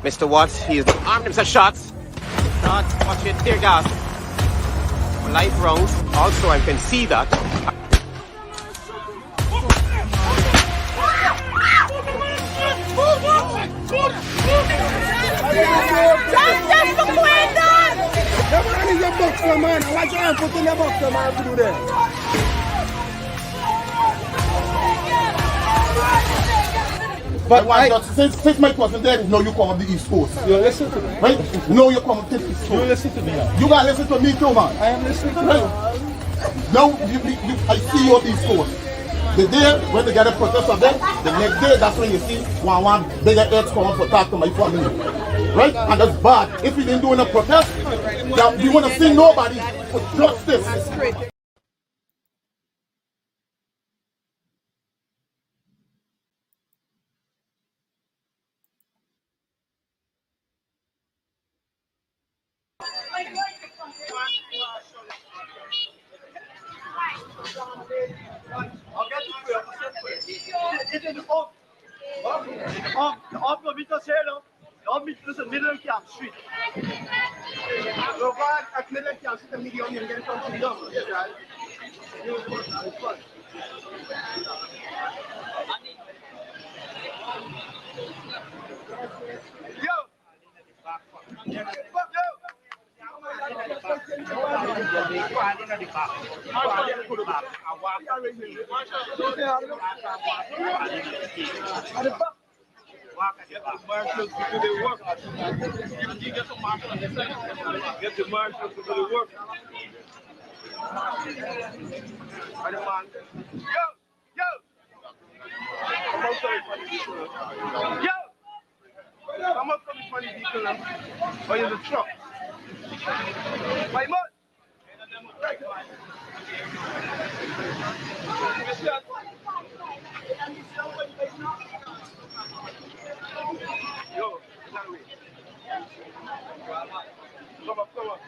Mr. Watts, he is armed himself shots. Shots, watch it, tear gas. Live rounds. Also, I can see that. Just for Quentin! The man is a boxer, man. I want you to put in a boxer, man, to do that. But since my cousin there, no, you come up the East Coast. You listen to me. Right? No, you come up to the East Coast. You listen to me now. You gotta listen to me too, man. I am listening to you. Right? Now, I see you on the East Coast. The day when they get a protest of them, the next day, that's when you see one bigger heads come up to talk to my family. Right? And that's bad. If we didn't do a protest, we want to see nobody for justice. Get the marshals to do the work. Come up from the funny vehicle now. Or in the truck. My man! Yo, come up, come up.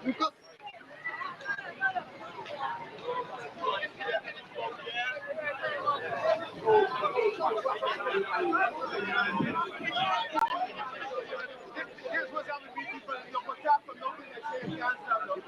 Here's what's happening, people. You put that from nothing and say you can't stop them.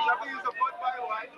Never use a butt by white.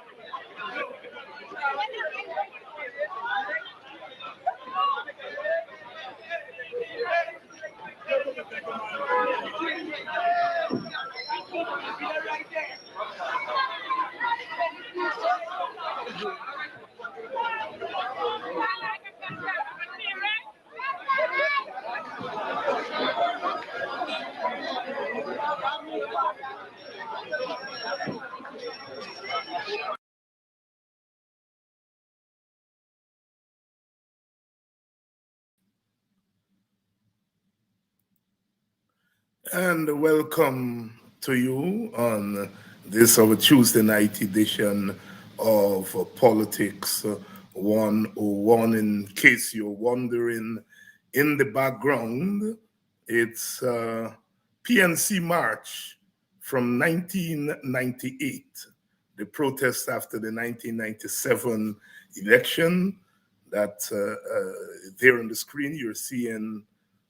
And welcome to you on this our Tuesday night edition of Politics 101. In case you're wondering, in the background, it's PNC March from 1998, the protest after the 1997 election. That there on the screen, you're seeing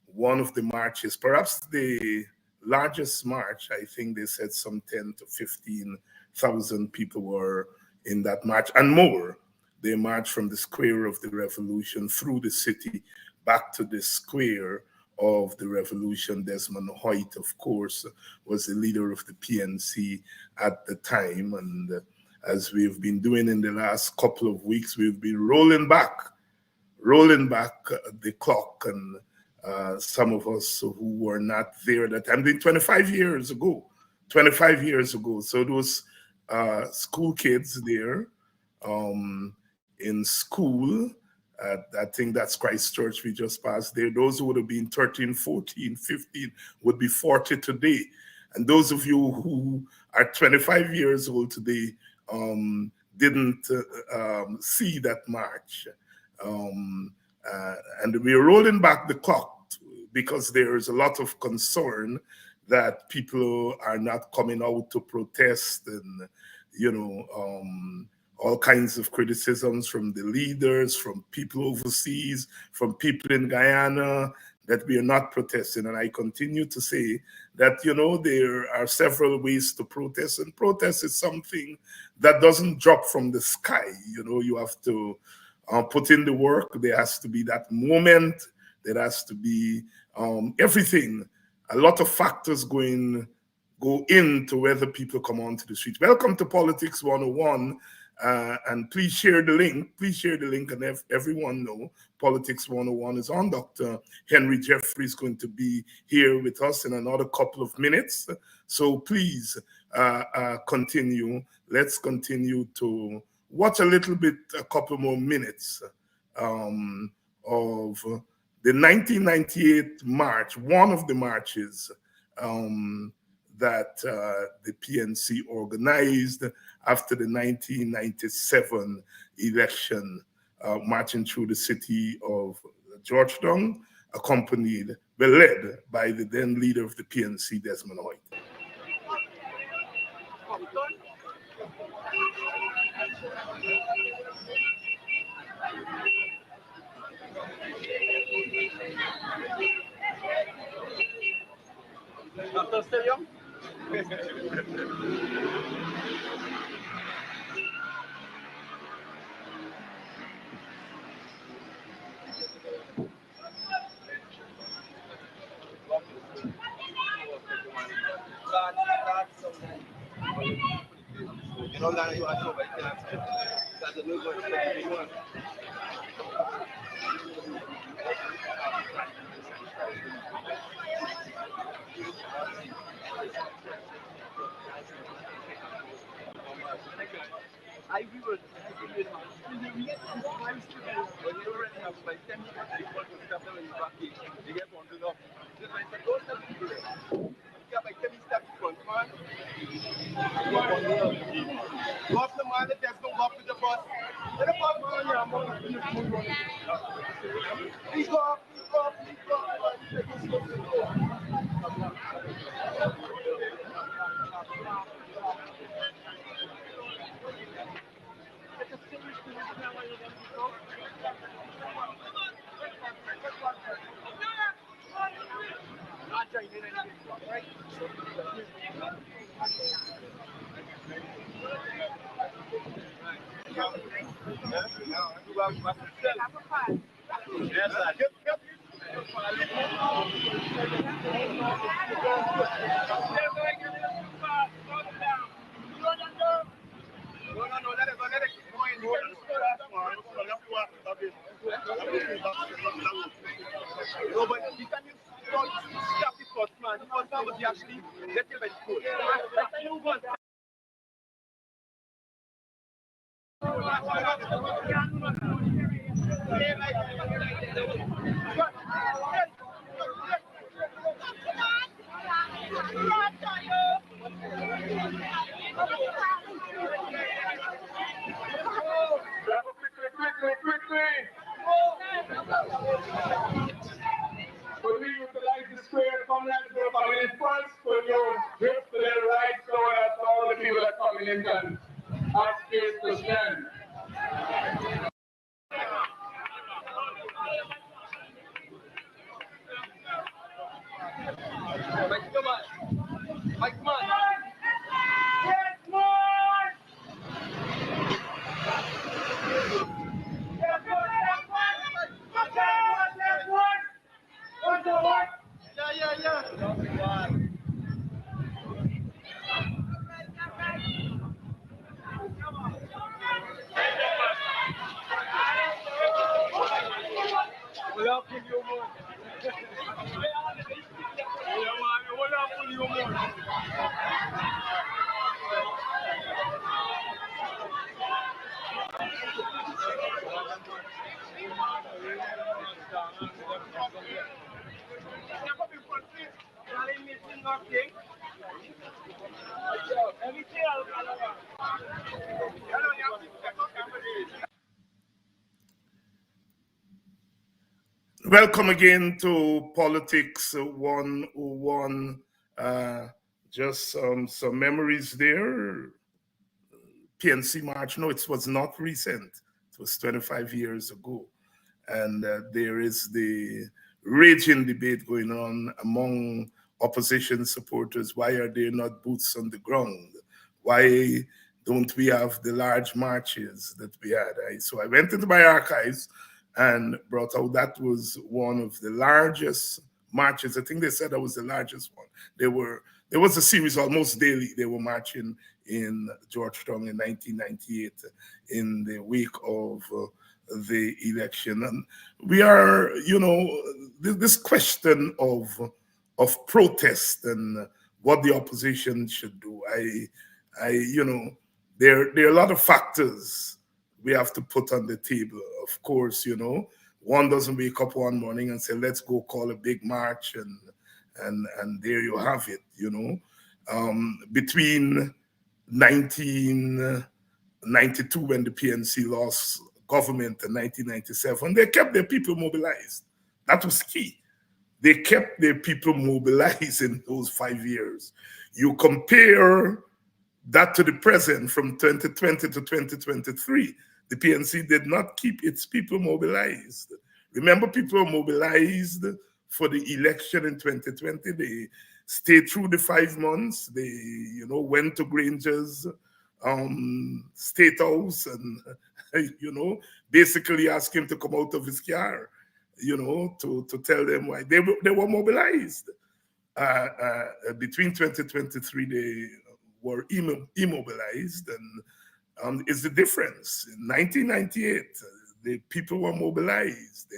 one of the marches, perhaps the largest march. I think they said some 10 to 15,000 people were in that march and more. They marched from the Square of the Revolution through the city back to the Square of the Revolution. Desmond Hoyt, of course, was the leader of the PNC at the time. And as we've been doing in the last couple of weeks, we've been rolling back the clock. And some of us who were not there at that time, 25 years ago. So those school kids there in school, I think that's Christchurch we just passed there. Those who would have been 13, 14, 15 would be 40 today. And those of you who are 25 years old today didn't see that march. And we're rolling back the clock because there is a lot of concern that people are not coming out to protest, and all kinds of criticisms from the leaders, from people overseas, from people in Guyana, that we are not protesting. And I continue to say that, there are several ways to protest, and protest is something that doesn't drop from the sky. You have to put in the work. There has to be that moment. There has to be everything. A lot of factors go into whether people come onto the street. Welcome to Politics 101. And please share the link. And everyone know Politics 101 is on. Dr. Henry Jeffrey is going to be here with us in another couple of minutes. So please continue. Let's continue to watch a couple more minutes of the 1998 march, one of the marches that the PNC organized after the 1997 election, marching through the city of Georgetown, led by the then leader of the PNC, Desmond Hoyt. You know that you are so right there. That's the new one. I agree with you. When you already have like 10 minutes before to step in your back, you get one to know. Just like the ghost of people. You got like 10 steps in front, man. Go up the man, the test, don't go up with the bus. Let the bus go on your mouth. Please go up, please go up, please go up. Not joining anything, right? Yes, sir. Yep. No, let it keep going. No, but you can use stop it first, man. The first time was actually get you by the foot. Quickly. Could we utilize the square? Come, let's go coming in first. Could you drift to the right so that all the people that coming in can have space to stand? Mike, come on. Mike, come on. Yes, Lord! Yeah. Hold up, pull your mouth. Hold up, pull your mouth. Welcome again to Politics 101. Just some memories there. PNC March, no, it was not recent. It was 25 years ago. And there is the raging debate going on among opposition supporters. Why are there not boots on the ground? Why don't we have the large marches that we had? So I went into my archives and brought out that was one of the largest marches. I think they said that was the largest one. There was a series almost daily. They were marching in Georgetown in 1998 in the week of the election. And we are, this question of protest and what the opposition should do. There are a lot of factors we have to put on the table. Of course, one doesn't wake up one morning and say, let's go call a big march and there you have it, Between 1992, when the PNC lost government in 1997, they kept their people mobilized. That was key. They kept their people mobilized in those 5 years. You compare that to the present, from 2020 to 2023, the PNC did not keep its people mobilized. Remember, people were mobilized for the election in 2020. stayed through the 5 months. They, went to Granger's State House and, basically asked him to come out of his car, to tell them why they were mobilized. Between 2023, they were immobilized, and it's the difference. In 1998, the people were mobilized.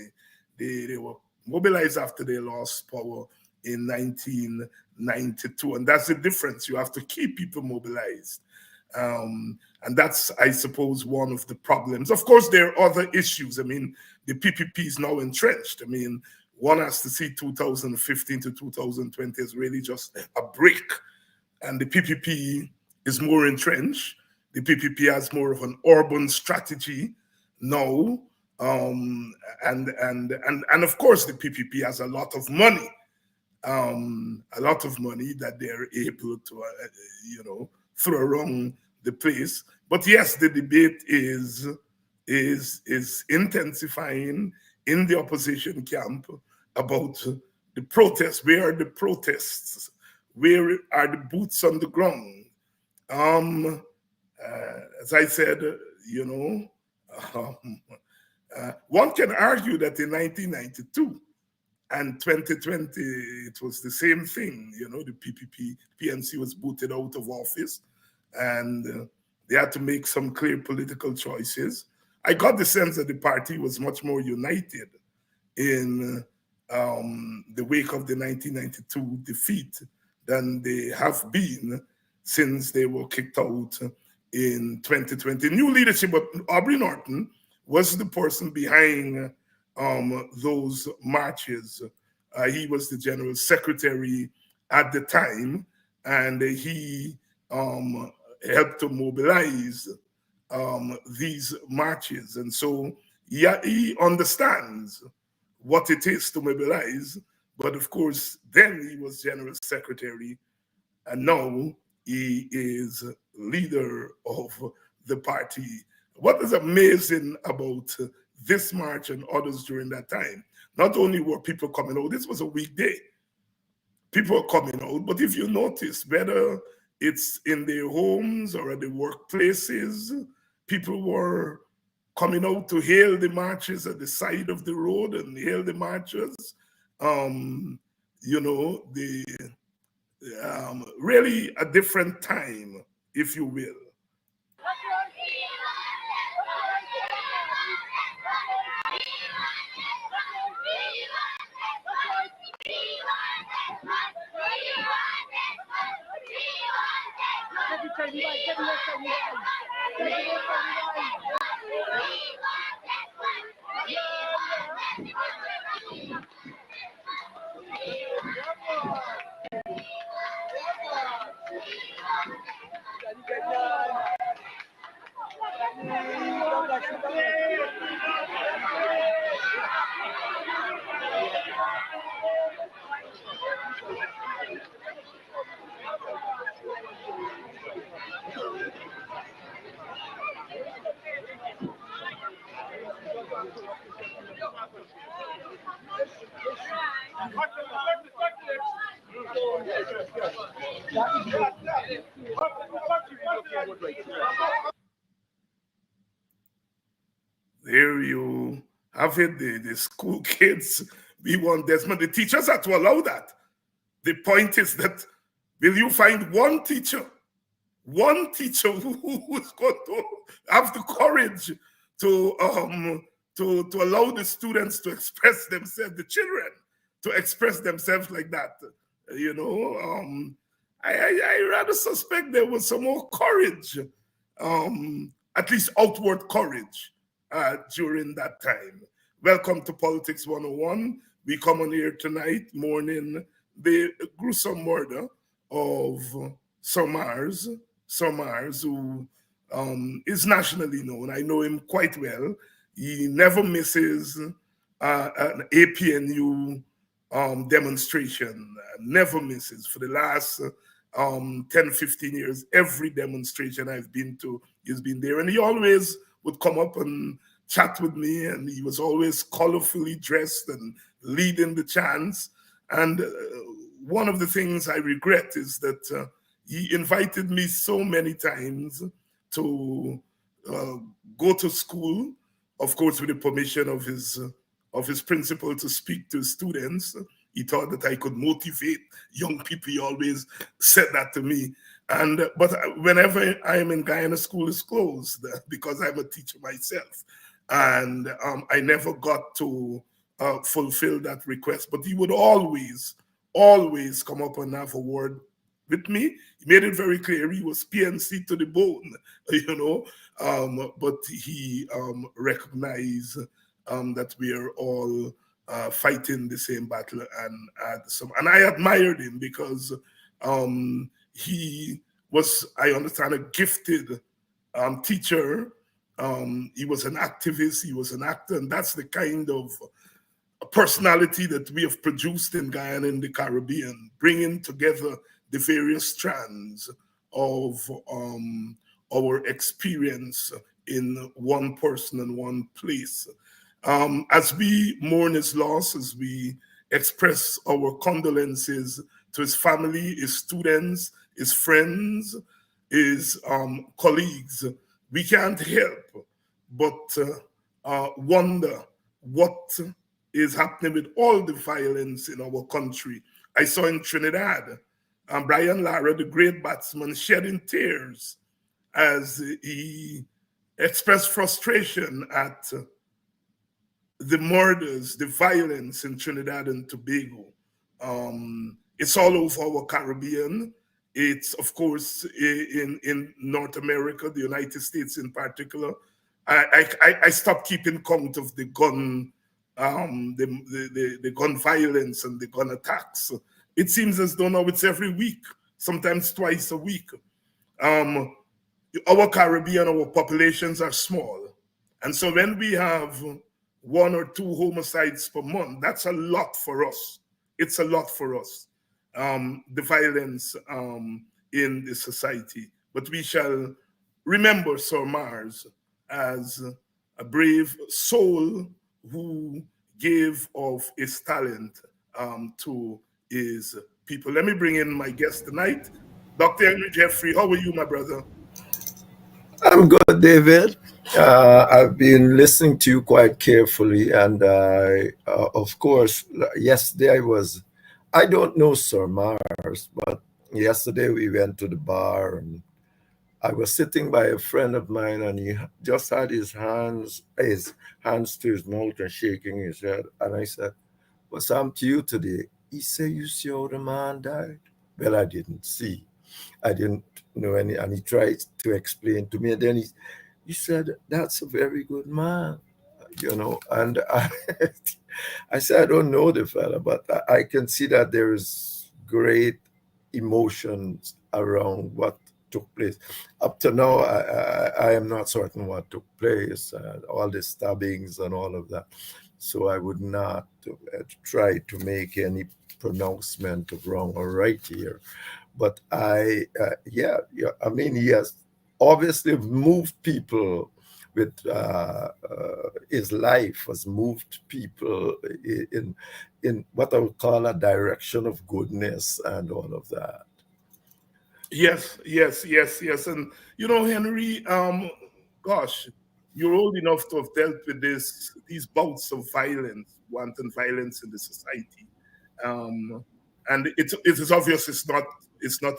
They were mobilized after they lost power in 1992, and that's the difference. You have to keep people mobilized. And that's, I suppose, one of the problems. Of course, there are other issues. I mean, the PPP is now entrenched. I mean, one has to see 2015 to 2020 as really just a break. And the PPP is more entrenched. The PPP has more of an urban strategy now. And of course, the PPP has a lot of money. That they're able to, throw around the place. But yes, the debate is intensifying in the opposition camp about the protests. Where are the protests? Where are the boots on the ground? As I said, one can argue that in 1992 and 2020, it was the same thing. The PNC was booted out of office, and they had to make some clear political choices. I got the sense that the party was much more united in the wake of the 1992 defeat than they have been since they were kicked out in 2020. New leadership, but Aubrey Norton was the person behind those marches. He was the general secretary at the time, and he helped to mobilize these marches. And so he understands what it is to mobilize. But of course, then he was general secretary, and now he is leader of the party. What is amazing about this march and others during that time, not only were people coming out, this was a weekday. People were coming out, but if you notice, whether it's in their homes or at the workplaces, people were coming out to hail the marches at the side of the road and hail the marchers. Really a different time, if you will. There you have it, the school kids. We want Desmond. The teachers have to allow that. The point is that, will you find one teacher who is going to have the courage to allow the students to express themselves, the children to express themselves like that? I rather suspect there was some more courage, at least outward courage, during that time. Welcome to Politics 101. We come on here tonight mourning the gruesome murder of Somars, who is nationally known. I know him quite well. He never misses an APNU demonstration, never misses. For the last 10, 15 years, every demonstration I've been to, he's been there. And he always would come up and chat with me, and he was always colorfully dressed and leading the chants. And one of the things I regret is that he invited me so many times to uh, go to school, of course, with the permission of his principal to speak to students. He thought that I could motivate young people. He always said that to me. And but whenever I am in Guyana, school is closed because I'm a teacher myself, and I never got to fulfill that request. But he would always come up and have a word with me. He made it very clear he was PNC to the bone, you know. But he recognized that we are all fighting the same battle, and I admired him because he was, I understand, a gifted teacher. He was an activist, he was an actor, and that's the kind of personality that we have produced in Guyana and the Caribbean, bringing together the various strands of our experience in one person and one place. As we mourn his loss, as we express our condolences to his family, his students, his friends, his colleagues, we can't help but wonder what is happening with all the violence in our country. I saw in Trinidad, Brian Lara, the great batsman, shedding tears as he expressed frustration at the murders, the violence in Trinidad and Tobago. It's all over our Caribbean. It's, of course, in North America, the United States in particular. I stopped keeping count of the gun, the gun violence and the gun attacks. It seems as though now it's every week, sometimes twice a week. Our Caribbean, our populations are small. And so when we have one or two homicides per month, that's a lot for us. It's a lot for us, the violence in the society. But we shall remember Sir Mars as a brave soul who gave of his talent to his people. Let me bring in my guest tonight, Dr. Henry Jeffrey. How are you, my brother? I'm good, David. I've been listening to you quite carefully, and of course, yesterday I don't know Sir Mars, but yesterday we went to the bar, and I was sitting by a friend of mine, and he just had his hands to his mouth and shaking his head, and I said, "What's happened to you today?" He said, "You see how the man died?" Well, I didn't see. I didn't know any, and he tried to explain to me. And then he said, "That's a very good man, you know." And I said, "I don't know the fella, but I can see that there is great emotions around what took place. Up to now, I am not certain what took place, all the stabbings and all of that. So I would not try to make any pronouncement of wrong or right here. But yeah, I mean, he has obviously moved people with his life, has moved people in what I would call a direction of goodness and all of that. Yes. And you know, Henry, gosh, you're old enough to have dealt with these bouts of violence, wanton violence in the society. Um, and it is obvious it's not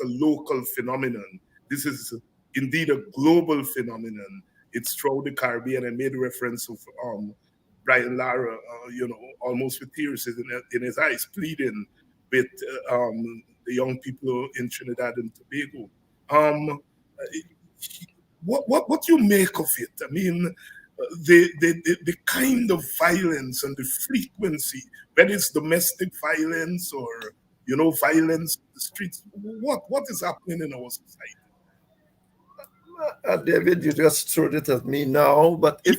a local phenomenon. This is indeed a global phenomenon. It's throughout the Caribbean. I made reference of Brian Lara, almost with tears in his eyes, pleading with the young people in Trinidad and Tobago. Um, what you make of it? I mean, the kind of violence and the frequency, whether it's domestic violence or violence in the streets. What is happening in our society? David, you just threw it at me now, but if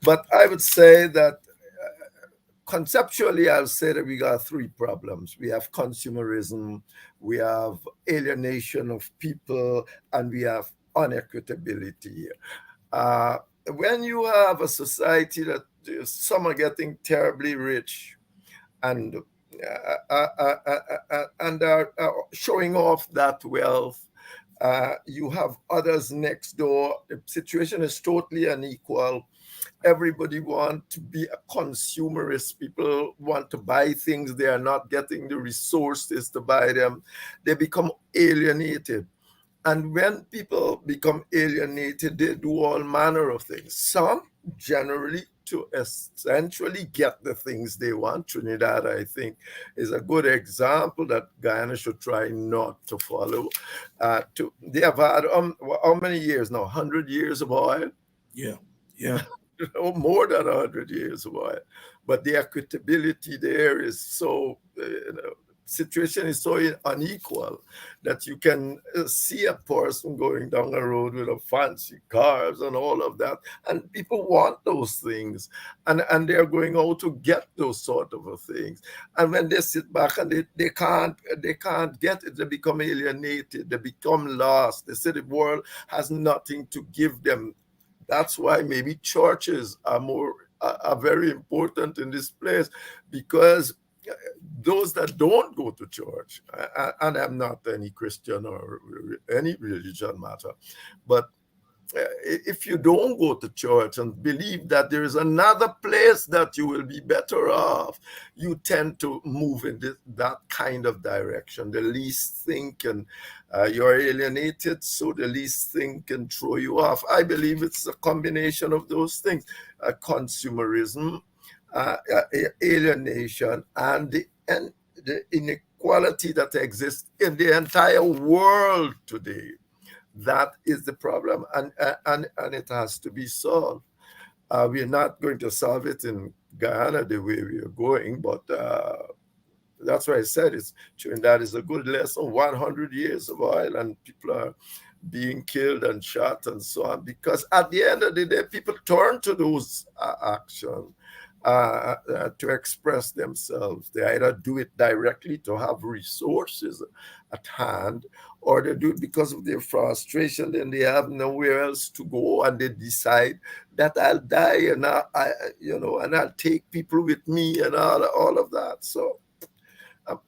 but I would say that conceptually, I'll say that we got three problems. We have consumerism, we have alienation of people, and we have unequitability. Uh, when you have a society that some are getting terribly rich and and are showing off that wealth. You have others next door. The situation is totally unequal. Everybody want to be a consumerist. People want to buy things. They are not getting the resources to buy them. They become alienated. And when people become alienated, they do all manner of things. Some generally to essentially get the things they want. Trinidad, I think, is a good example that Guyana should try not to follow. They have had how many years now? 100 years of oil? Yeah, yeah. More than 100 years of oil. But the equitability there is so, situation is so unequal that you can see a person going down a road with a fancy cars and all of that, and people want those things, and they're going out to get those sort of things. And when they sit back and they can't get it, they become alienated, they become lost. They say the world has nothing to give them. That's why maybe churches are very important in this place, because those that don't go to church, and I'm not any Christian or any religion matter, but if you don't go to church and believe that there is another place that you will be better off, you tend to move in that kind of direction. The least thing can, you're alienated, so the least thing can throw you off. I believe it's a combination of those things, consumerism, alienation, and the inequality that exists in the entire world today. That is the problem, and it has to be solved. We're not going to solve it in Guyana the way we are going, but that's why I said Trinidad is a good lesson. 100 years of oil, and people are being killed and shot and so on, because at the end of the day, people turn to those actions to express themselves. They either do it directly to have resources at hand, or they do it because of their frustration. Then they have nowhere else to go, and they decide that I'll die, and and I'll take people with me, and all of that. So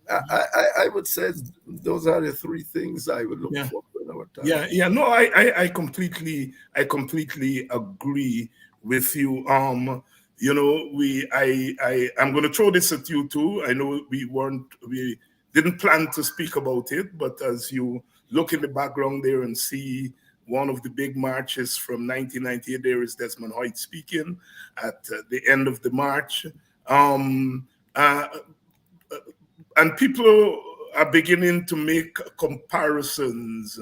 I would say those are the three things I would look for in our time. Yeah. No, I completely agree with you. I'm going to throw this at you too. I know we didn't plan to speak about it, but as you look in the background there and see one of the big marches from 1998, there is Desmond Hoyt speaking at the end of the march. And people are beginning to make comparisons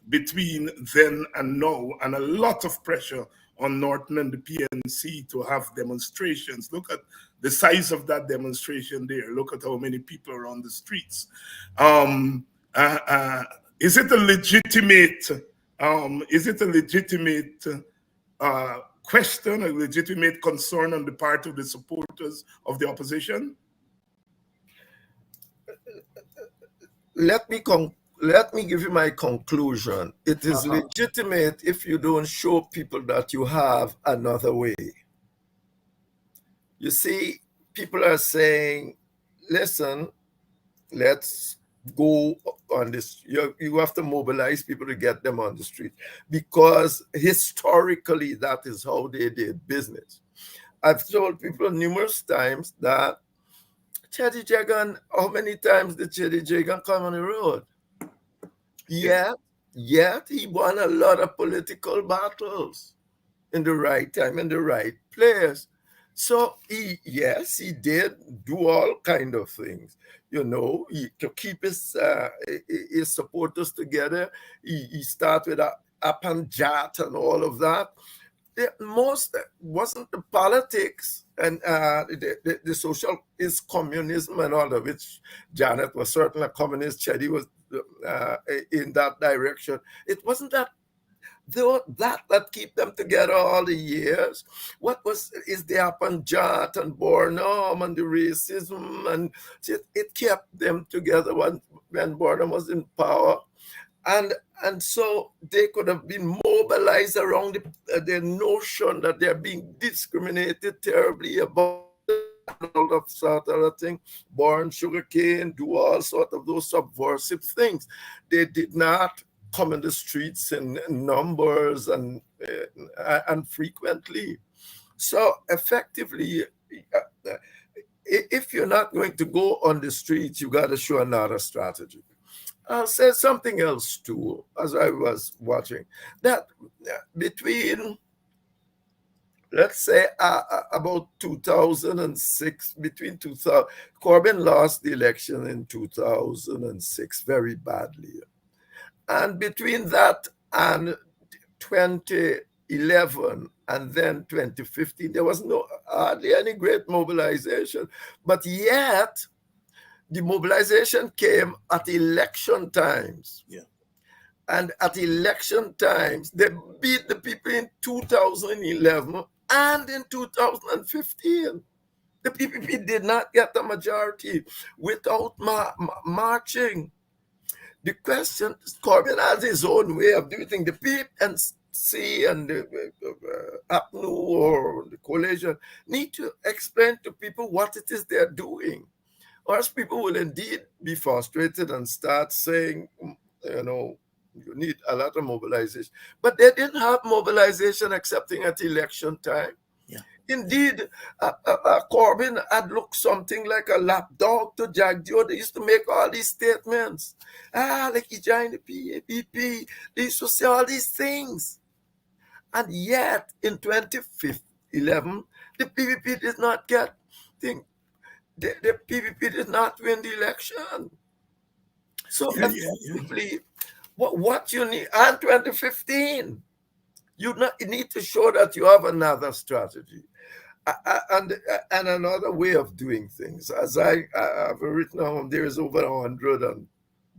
between then and now, and a lot of pressure on Norton and the PNC to have demonstrations. Look at the size of that demonstration there. Look at how many people are on the streets. Is it a legitimate question, a legitimate concern on the part of the supporters of the opposition? Let me give you my conclusion. It is legitimate if you don't show people that you have another way. You see, people are saying, listen, let's go on this. You have to mobilize people to get them on the street, because historically that is how they did business. I've told people numerous times that Cheddy Jagan, how many times did Cheddy Jagan come on the road? Yet he won a lot of political battles in the right time, in the right place. So he did do all kind of things, to keep his supporters together. He started with Apanjat and all of that. Most wasn't the politics and the social is communism and all of which Janet was certainly a communist. Cheddy was in that direction. It wasn't that keep them together all the years. What is the Apanjat and Bornum and the racism, and it kept them together when Bornum was in power. And so they could have been mobilized around the notion that they're being discriminated terribly about. and all of sort of other thing, burn sugarcane, do all sort of those subversive things. They did not come in the streets in numbers and frequently. So effectively, if you're not going to go on the streets, you got to show another strategy. I'll say something else too, as I was watching, that between, let's say, about 2006, between 2000, Corbyn lost the election in 2006 very badly. And between that and 2011 and then 2015, there was hardly any great mobilization. But yet, the mobilization came at election times. Yeah. And at election times, they beat the people in 2011 and in 2015. The PPP did not get a majority without marching. The question, Corbyn has his own way of doing things. The PNC and the APNU or the coalition need to explain to people what it is they're doing. Or else people will indeed be frustrated and start saying, you need a lot of mobilization. But they didn't have mobilization excepting at election time. Yeah. Indeed, Corbyn had looked something like a lapdog to Jack Joe. They used to make all these statements. Like he joined the PAPP. They used to say all these things. And yet, in 2011, the PPP did not get things. The PPP did not win the election. So effectively, what you need, and 2015, you need to show that you have another strategy and another way of doing things. As I have written on, there is over 100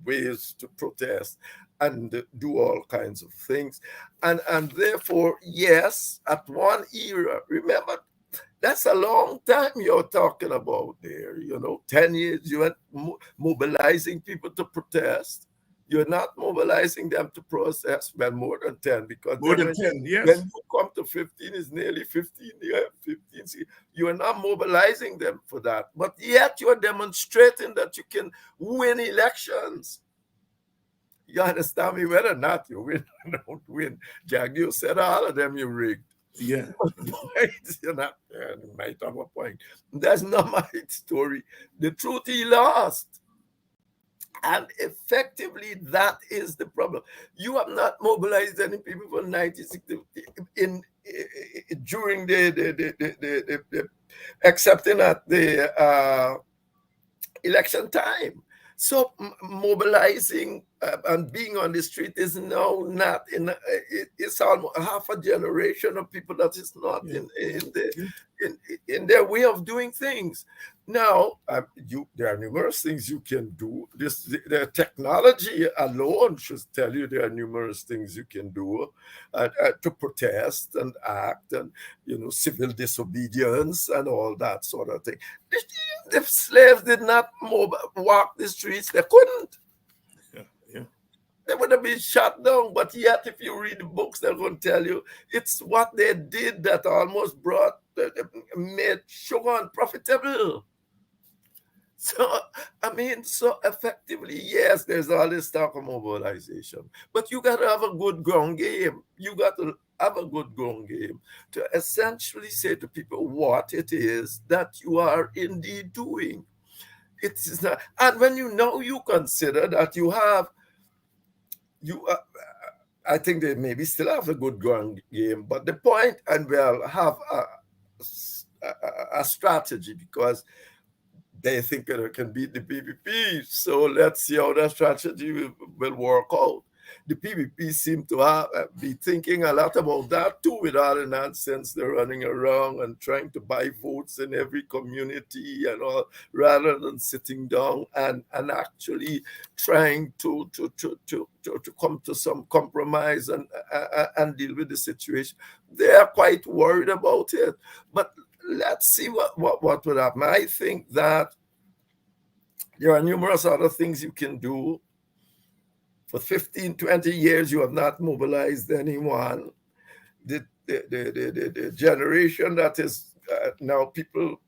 ways to protest and do all kinds of things. And therefore, yes, at one era, remember, that's a long time you're talking about there, 10 years. You were mobilizing people to protest. You're not mobilizing them to protest. Well, more than 10, because more than 10, yes. When you come to 15, it's nearly 15. Yeah, 15. See, you are not mobilizing them for that. But yet you're demonstrating that you can win elections. You understand me? Whether or not you win or don't win. Jagio said all of them you rigged. Yeah. You might have a point. That's not my story. The truth, he lost. And effectively, that is the problem. You have not mobilized any people for 96 during the excepting at the election time. So mobilizing and being on the street is now not in. It's almost half a generation of people that is not in their way of doing things. Now, there are numerous things you can do. The technology alone should tell you there are numerous things you can do to protest and act, and civil disobedience and all that sort of thing. The slaves did not walk the streets; they couldn't. Yeah. They would have been shut down. But yet, if you read the books, they're going to tell you it's what they did that almost made sugar unprofitable. So effectively, yes, there's all this talk of mobilization, but you got to have a good ground game. You got to have a good ground game to essentially say to people what it is that you are indeed doing. It is not, and when you consider that I think they maybe still have a good ground game, but the point, and we'll have a strategy because they think that it can beat the PPP. So let's see how that strategy will work out. The PPP seem to be thinking a lot about that too, with all the nonsense they're running around and trying to buy votes in every community and all, rather than sitting down and actually trying to come to some compromise and deal with the situation. They are quite worried about it. But let's see what would happen. I think that there are numerous other things you can do. For 15, 20 years, you have not mobilized anyone. The generation that is now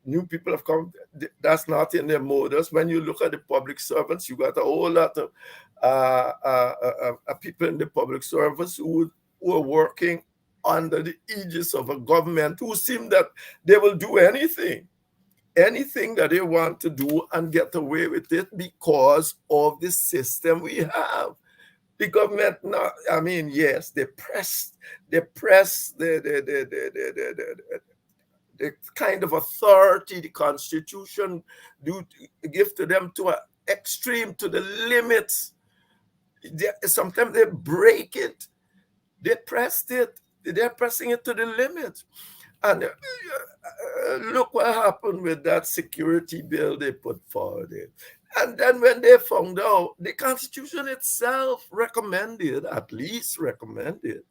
new people have come. That's not in their modus. When you look at the public servants, you got a whole lot of people in the public service who are working under the aegis of a government who seem that they will do anything that they want to do and get away with it because of the system we have. The government, no, I mean, yes, they press the kind of authority the Constitution do give to them to an extreme, to the limits. Sometimes they break it. They pressed it. They're pressing it to the limit. And look what happened with that security bill they put forward. And then when they found out, the Constitution itself at least recommended,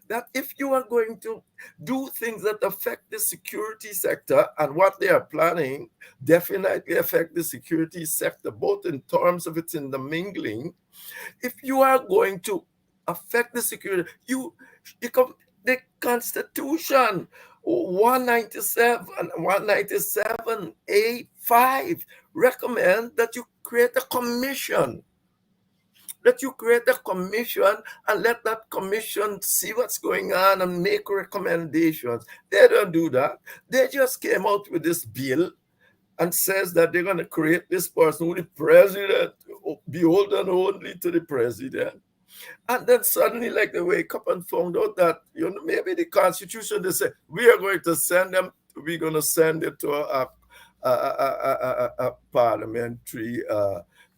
that if you are going to do things that affect the security sector, and what they are planning definitely affect the security sector, both in terms of its intermingling, if you are going to affect the security, the Constitution 197A5 recommend that you create a commission. And let that commission see what's going on and make recommendations. They don't do that. They just came out with this bill and says that they're going to create this person who the president, beholden only to the president. And then suddenly, like, they wake up and found out that, maybe the Constitution, they say, we're going to send it to a parliamentary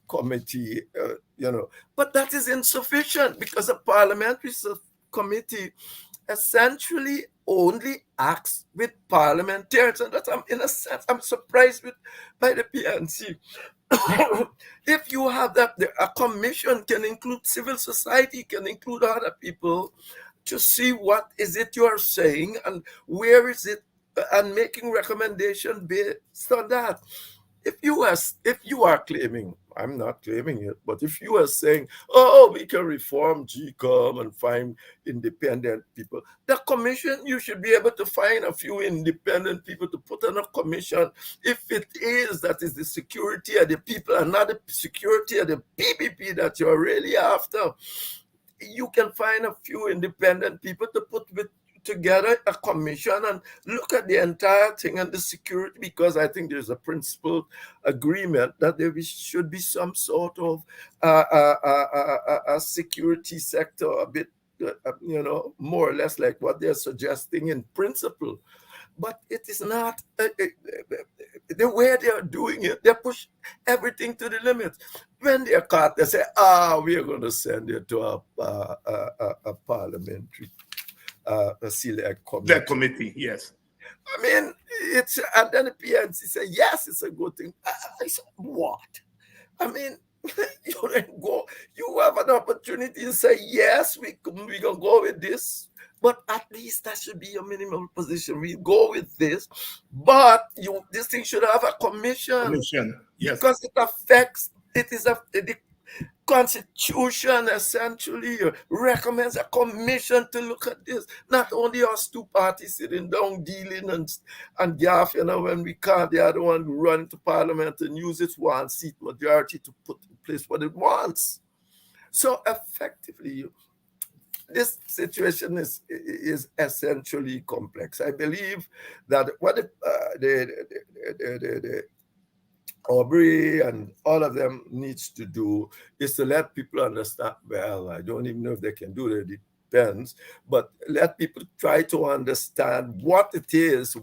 committee, But that is insufficient, because a parliamentary committee essentially only acts with parliamentarians. And that, in a sense, I'm surprised by the PNC. If you have that, a commission can include civil society, can include other people, to see what is it you are saying and where is it, and making recommendations based on that. If you are claiming, I'm not claiming it, but if you are saying, we can reform GCOM and find independent people, the commission, you should be able to find a few independent people to put on a commission. If it is that is the security of the people and not the security of the PPP that you're really after, you can find a few independent people to put together a commission and look at the entire thing and the security, because I think there's a principled agreement that there should be some sort of a security sector, a bit, more or less like what they're suggesting in principle. But it is not the way they are doing it. They push everything to the limit. When they're caught, they say, we are going to send it to a parliamentary a select committee. That committee, yes. I mean, and then the PNC say, yes, it's a good thing. I said, what? I mean, you have an opportunity to say, yes, we can go with this, but at least that should be your minimum position. We go with this, but this thing should have a commission. Yes. Because the Constitution essentially recommends a commission to look at this. Not only us two parties sitting down dealing and gaff, when we can't, the other one run to parliament and use its one seat majority to put in place what it wants. So effectively, this situation is essentially complex. I believe that what the Aubrey and all of them needs to do is to let people understand, well, I don't even know if they can do it, it depends, but let people try to understand what it is,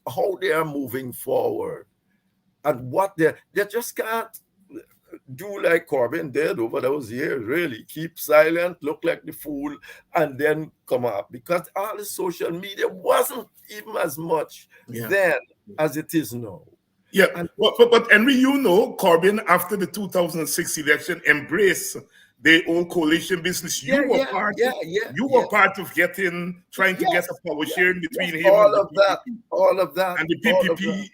how they are moving forward, and what they just can't do like Corbyn did over those years, really. Keep silent, look like the fool, and then come up. Because all the social media wasn't even as much then as it is now. Yeah, but Henry, Corbyn, after the 2006 election, embraced the old coalition business. You were part of trying to get a power sharing between him all and of that. And the PPP,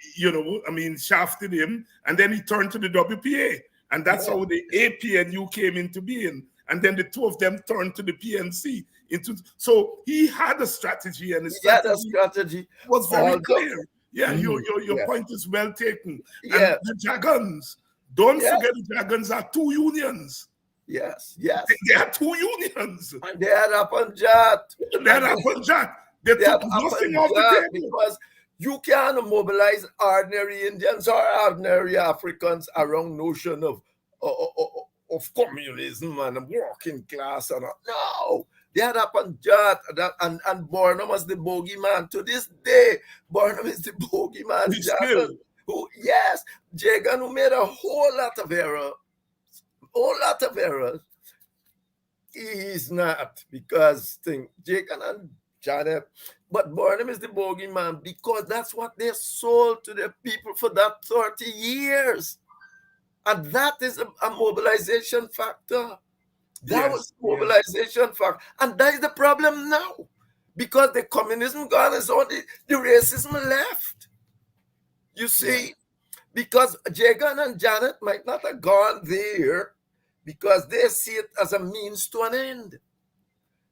shafted him, and then he turned to the WPA. And that's how the APNU came into being. And then the two of them turned to the PNC. So he had a strategy, and his strategy was very clear. Yeah, your Yeah. point is well taken. And Yeah. the Dragons, don't Yeah. forget the Dragons are two unions. Yes. Yes. They are two unions. And they had up on Jat. They had Apple Jack. They They took have up nothing and off the Jat table. because you can't mobilize ordinary Indians or ordinary Africans around notion of communism and working class and no. They had up on Jat and Burnham was the bogeyman. To this day, Burnham is the bogeyman. We still. Yes, Jagan, who made a whole lot of errors. He is not, because Jagan and Janet, but Burnham is the bogeyman because that's what they sold to the people for that 30 years. And that is a mobilization factor. That was mobilization factor. And that is the problem now. Because the communism gone, is only the racism left. You see, because Jagan and Janet might not have gone there because they see it as a means to an end.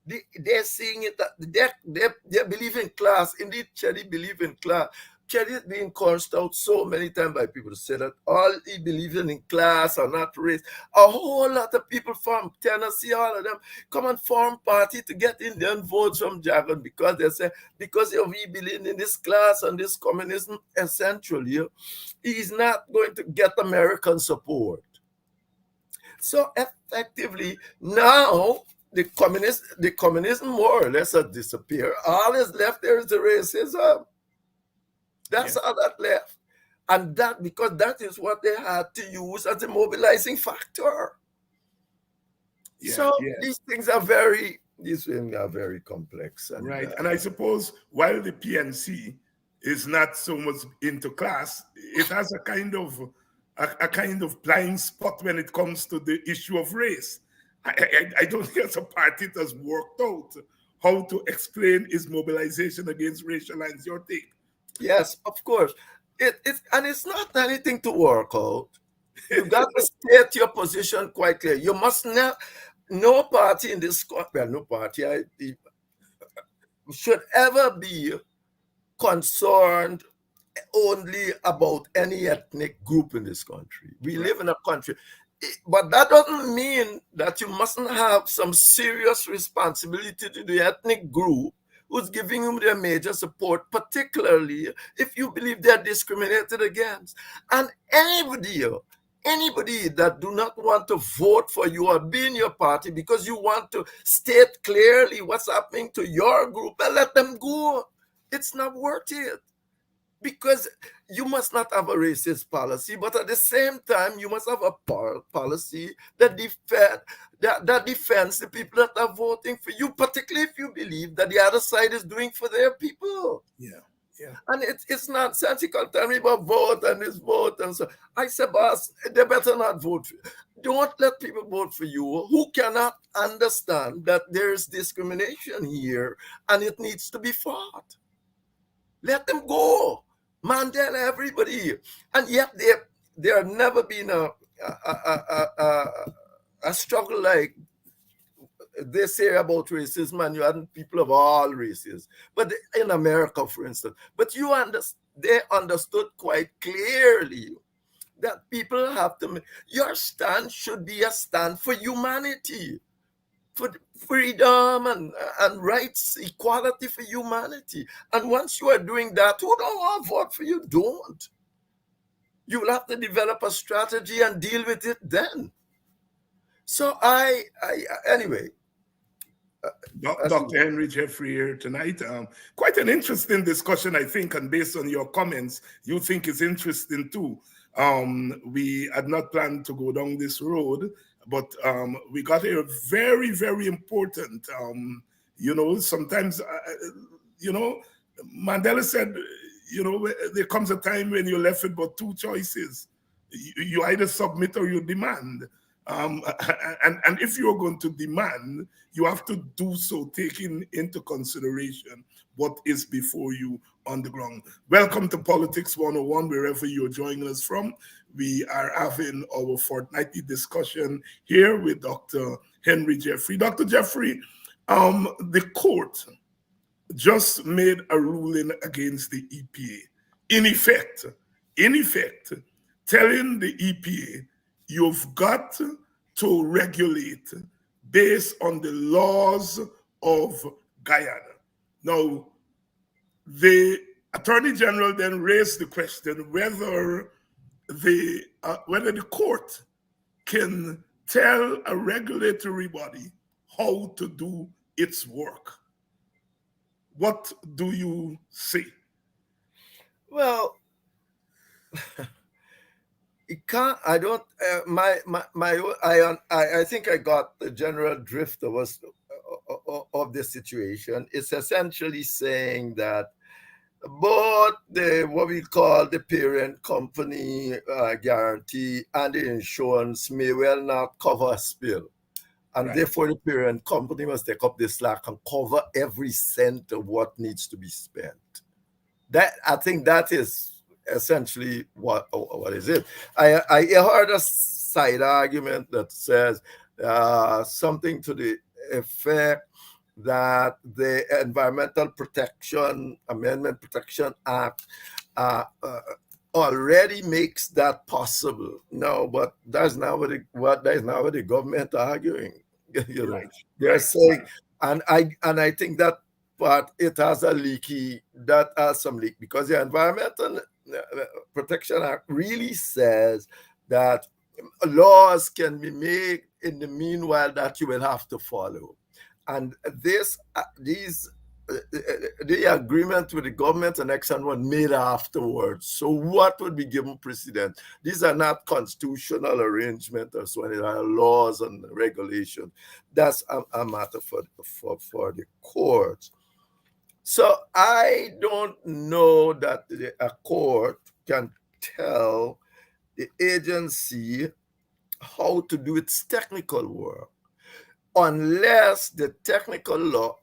They're seeing it that they believe in class. Indeed, Chelly believe in class. Chelly is being cursed out so many times by people to say that all he believes in class or not race. A whole lot of people from Tennessee, all of them, come and form party to get Indian votes from Jagan because they say, because we believe in this class and this communism, essentially, he's not going to get American support. So effectively, now the communism more or less has disappeared. All is left there is the racism. That's all that left. And that, because that is what they had to use as a mobilizing factor. These things are very complex. And, right. And I suppose while the PNC is not so much into class, it has a kind of blind spot when it comes to the issue of race. I don't think as a party that has worked out how to explain its mobilization against racial lines. Your take? Yes, of course. It's not anything to work out. You got to state your position quite clear. You must not. No party in this should ever be concerned only about any ethnic group in this country. We live in a country. But that doesn't mean that you mustn't have some serious responsibility to the ethnic group who's giving you their major support, particularly if you believe they're discriminated against. And anybody that do not want to vote for you or be in your party because you want to state clearly what's happening to your group, and let them go. It's not worth it. Because you must not have a racist policy, but at the same time, you must have a policy that defends the people that are voting for you, particularly if you believe that the other side is doing for their people. Yeah. And it's nonsensical. Tell me about vote and this vote and so. I said, boss, they better not vote for you. Don't let people vote for you who cannot understand that there is discrimination here and it needs to be fought. Let them go. Mandela, everybody. And yet there have never been a struggle like they say about racism, and you had people of all races. But in America, for instance, but they understood quite clearly that people have to, your stand should be a stand for humanity, for freedom and rights, equality for humanity. And once you are doing that, who don't want to vote for you? Don't. You will have to develop a strategy and deal with it then. So anyway. Dr. Henry Jeffrey here tonight. Quite an interesting discussion, I think, and based on your comments, you think it's interesting too. We had not planned to go down this road, but we got here very, very important. Sometimes, Mandela said, there comes a time when you're left with but two choices. You either submit or you demand. And if you're going to demand, you have to do so taking into consideration what is before you on the ground. Welcome to Politics 101, wherever you're joining us from. We are having our fortnightly discussion here with Dr. Henry Jeffrey. Dr. Jeffrey, the court just made a ruling against the EPA in effect, telling the EPA, you've got to regulate based on the laws of Guyana. Now, the Attorney General then raised the question whether the court can tell a regulatory body how to do its work. What do you say? Well, it can't. I don't. I think I got the general drift of the situation. It's essentially saying that both what we call the parent company guarantee and the insurance may well not cover a spill. And therefore, the parent company must take up the slack and cover every cent of what needs to be spent. I think that is essentially what is it. I heard a side argument that says something to the effect that the Environmental Protection Amendment Protection Act already makes that possible. No, but that's not what the government arguing. They're saying, and I think that part it has some leak, because the Environmental Protection Act really says that laws can be made in the meanwhile that you will have to follow. And the agreement with the government and Exxon was made afterwards. So what would be given precedence? These are not constitutional arrangements or so, they are laws and regulations. That's a matter for the courts. So I don't know that a court can tell the agency how to do its technical work, unless the technical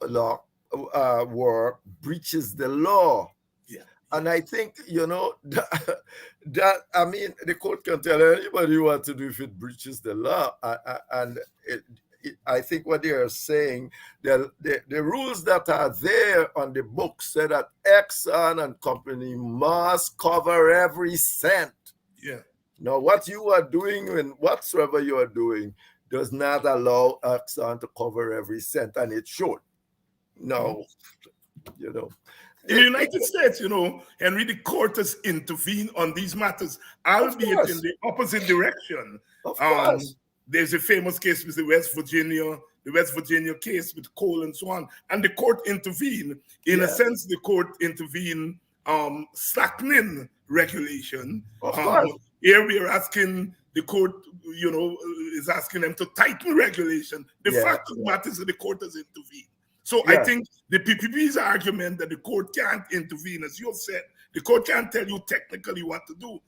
work breaches the law. Yeah. And I think, that I mean, the court can tell anybody what to do if it breaches the law. I think what they are saying, the rules that are there on the book say that Exxon and company must cover every cent. Yeah. Now, what you are doing and whatsoever you are doing does not allow Exxon to cover every cent, and it should. No, In the United States, Henry, the court has intervened on these matters, albeit in the opposite direction. Of course. There's a famous case with the West Virginia case with coal and so on, and the court intervened. In a sense, the court intervened slackening regulation. Of course. Here we are asking the court, is asking them to tighten regulation. The fact of the matter is that the court has intervened. So I think the PPP's argument that the court can't intervene, as you have said, the court can't tell you technically what to do.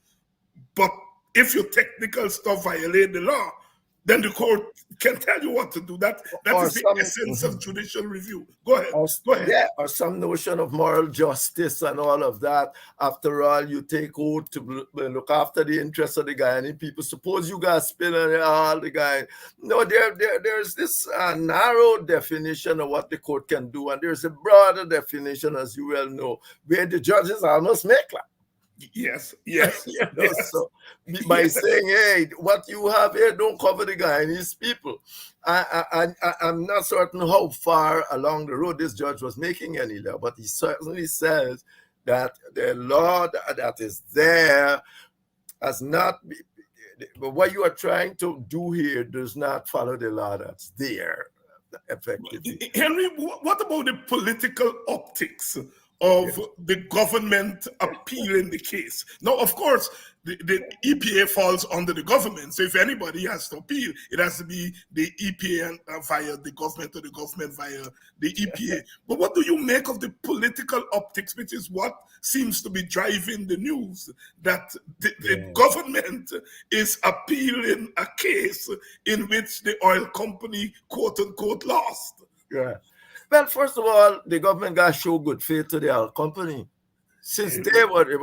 But if your technical stuff violate the law, then the court can tell you what to do. That is the essence of judicial review. Go ahead. Yeah, or some notion of moral justice and all of that. After all, you take oath to look after the interests of the Guyanese people. Suppose you got spilling all the guy. No, there's this narrow definition of what the court can do, and there's a broader definition, as you well know, where the judges almost make like. Yes. So by saying, hey, what you have here don't cover the Guyanese people. I'm not certain how far along the road this judge was making any law, but he certainly says that the law that is there has not been, but what you are trying to do here does not follow the law that's there effectively. Henry, what about the political optics of the government appealing the case? Now, of course, the EPA falls under the government. So if anybody has to appeal, it has to be the EPA via the government, or the government via the EPA. But what do you make of the political optics, which is what seems to be driving the news, that the government is appealing a case in which the oil company, quote unquote, lost? Yeah. Well, first of all, the government got to show good faith to the oil company since they were,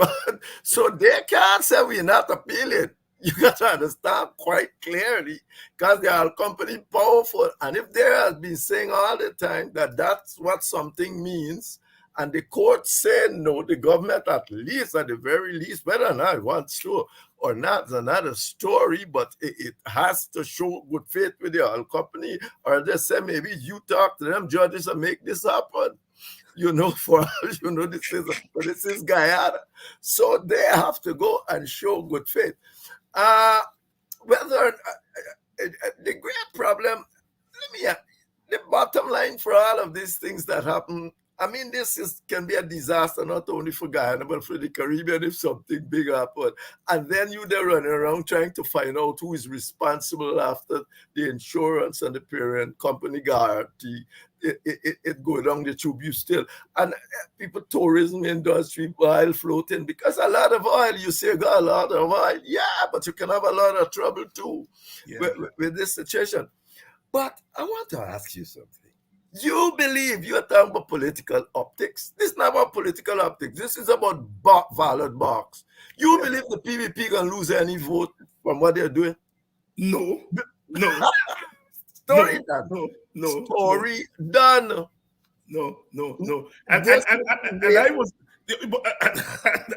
so they can't say we're not appealing. You got to understand quite clearly, because the oil company powerful, and if they have been saying all the time that that's what something means, and the court said no, the government at least, at the very least, whether or not it wants to or not is another story, but it has to show good faith with the oil company, or they say maybe you talk to them judges and make this happen. For this is Guyana. So they have to go and show good faith. Whether the great problem, the bottom line for all of these things that happen, I mean, can be a disaster not only for Guyana but for the Caribbean if something big happens. And then they're running around trying to find out who is responsible after the insurance and the parent company guarantee. It go down the tube you still. And people, tourism industry, oil floating, because a lot of oil, you say got a lot of oil. Yeah, but you can have a lot of trouble too with this situation. But I want to ask you something. You believe you're talking about political optics? This is not about political optics. This is about ballot box. You believe the PVP can lose any vote from what they're doing? No. Story done. Story done. No. And I was,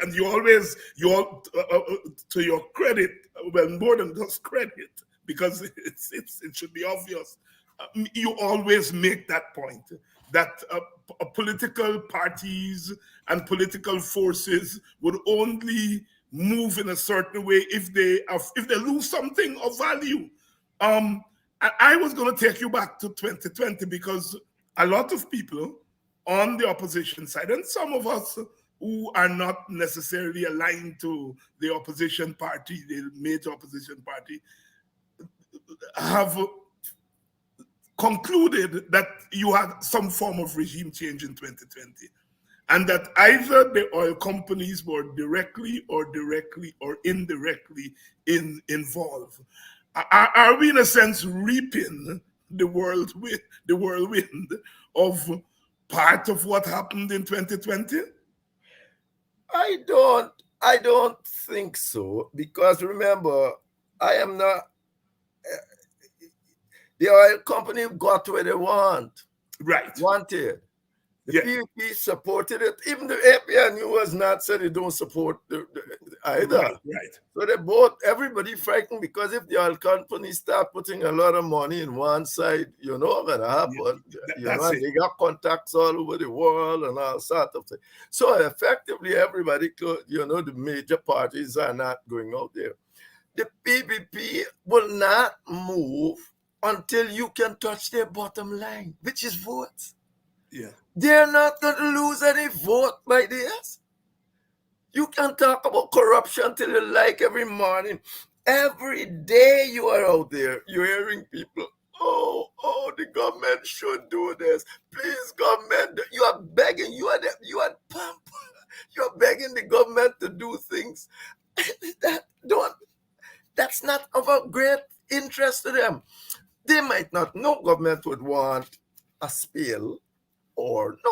and you all to your credit, well, more than just credit, because it should be obvious. You always make that point that political parties and political forces would only move in a certain way if they lose something of value. I was going to take you back to 2020 because a lot of people on the opposition side, and some of us who are not necessarily aligned to the opposition party, the major opposition party, have concluded that you had some form of regime change in 2020, and that either the oil companies were directly or indirectly involved. Are we in a sense reaping the whirlwind of part of what happened in 2020? I don't think so, because remember, I am not. The oil company got where they wanted. The PVP supported it. Even the APNU was not said they don't support either. Right. So everybody frightened, because if the oil company start putting a lot of money in one side, what's going to happen. And they got contacts all over the world and all sorts of things. So effectively, everybody, the major parties are not going out there. The PVP will not move until you can touch their bottom line, which is votes. Yeah. They're not going to lose any vote by this. You can talk about corruption till you like every morning. Every day you are out there, you're hearing people, oh, the government should do this. Please, government, you are begging, you're begging the government to do things that's not of a great interest to them. They might not know government would want a spill, or they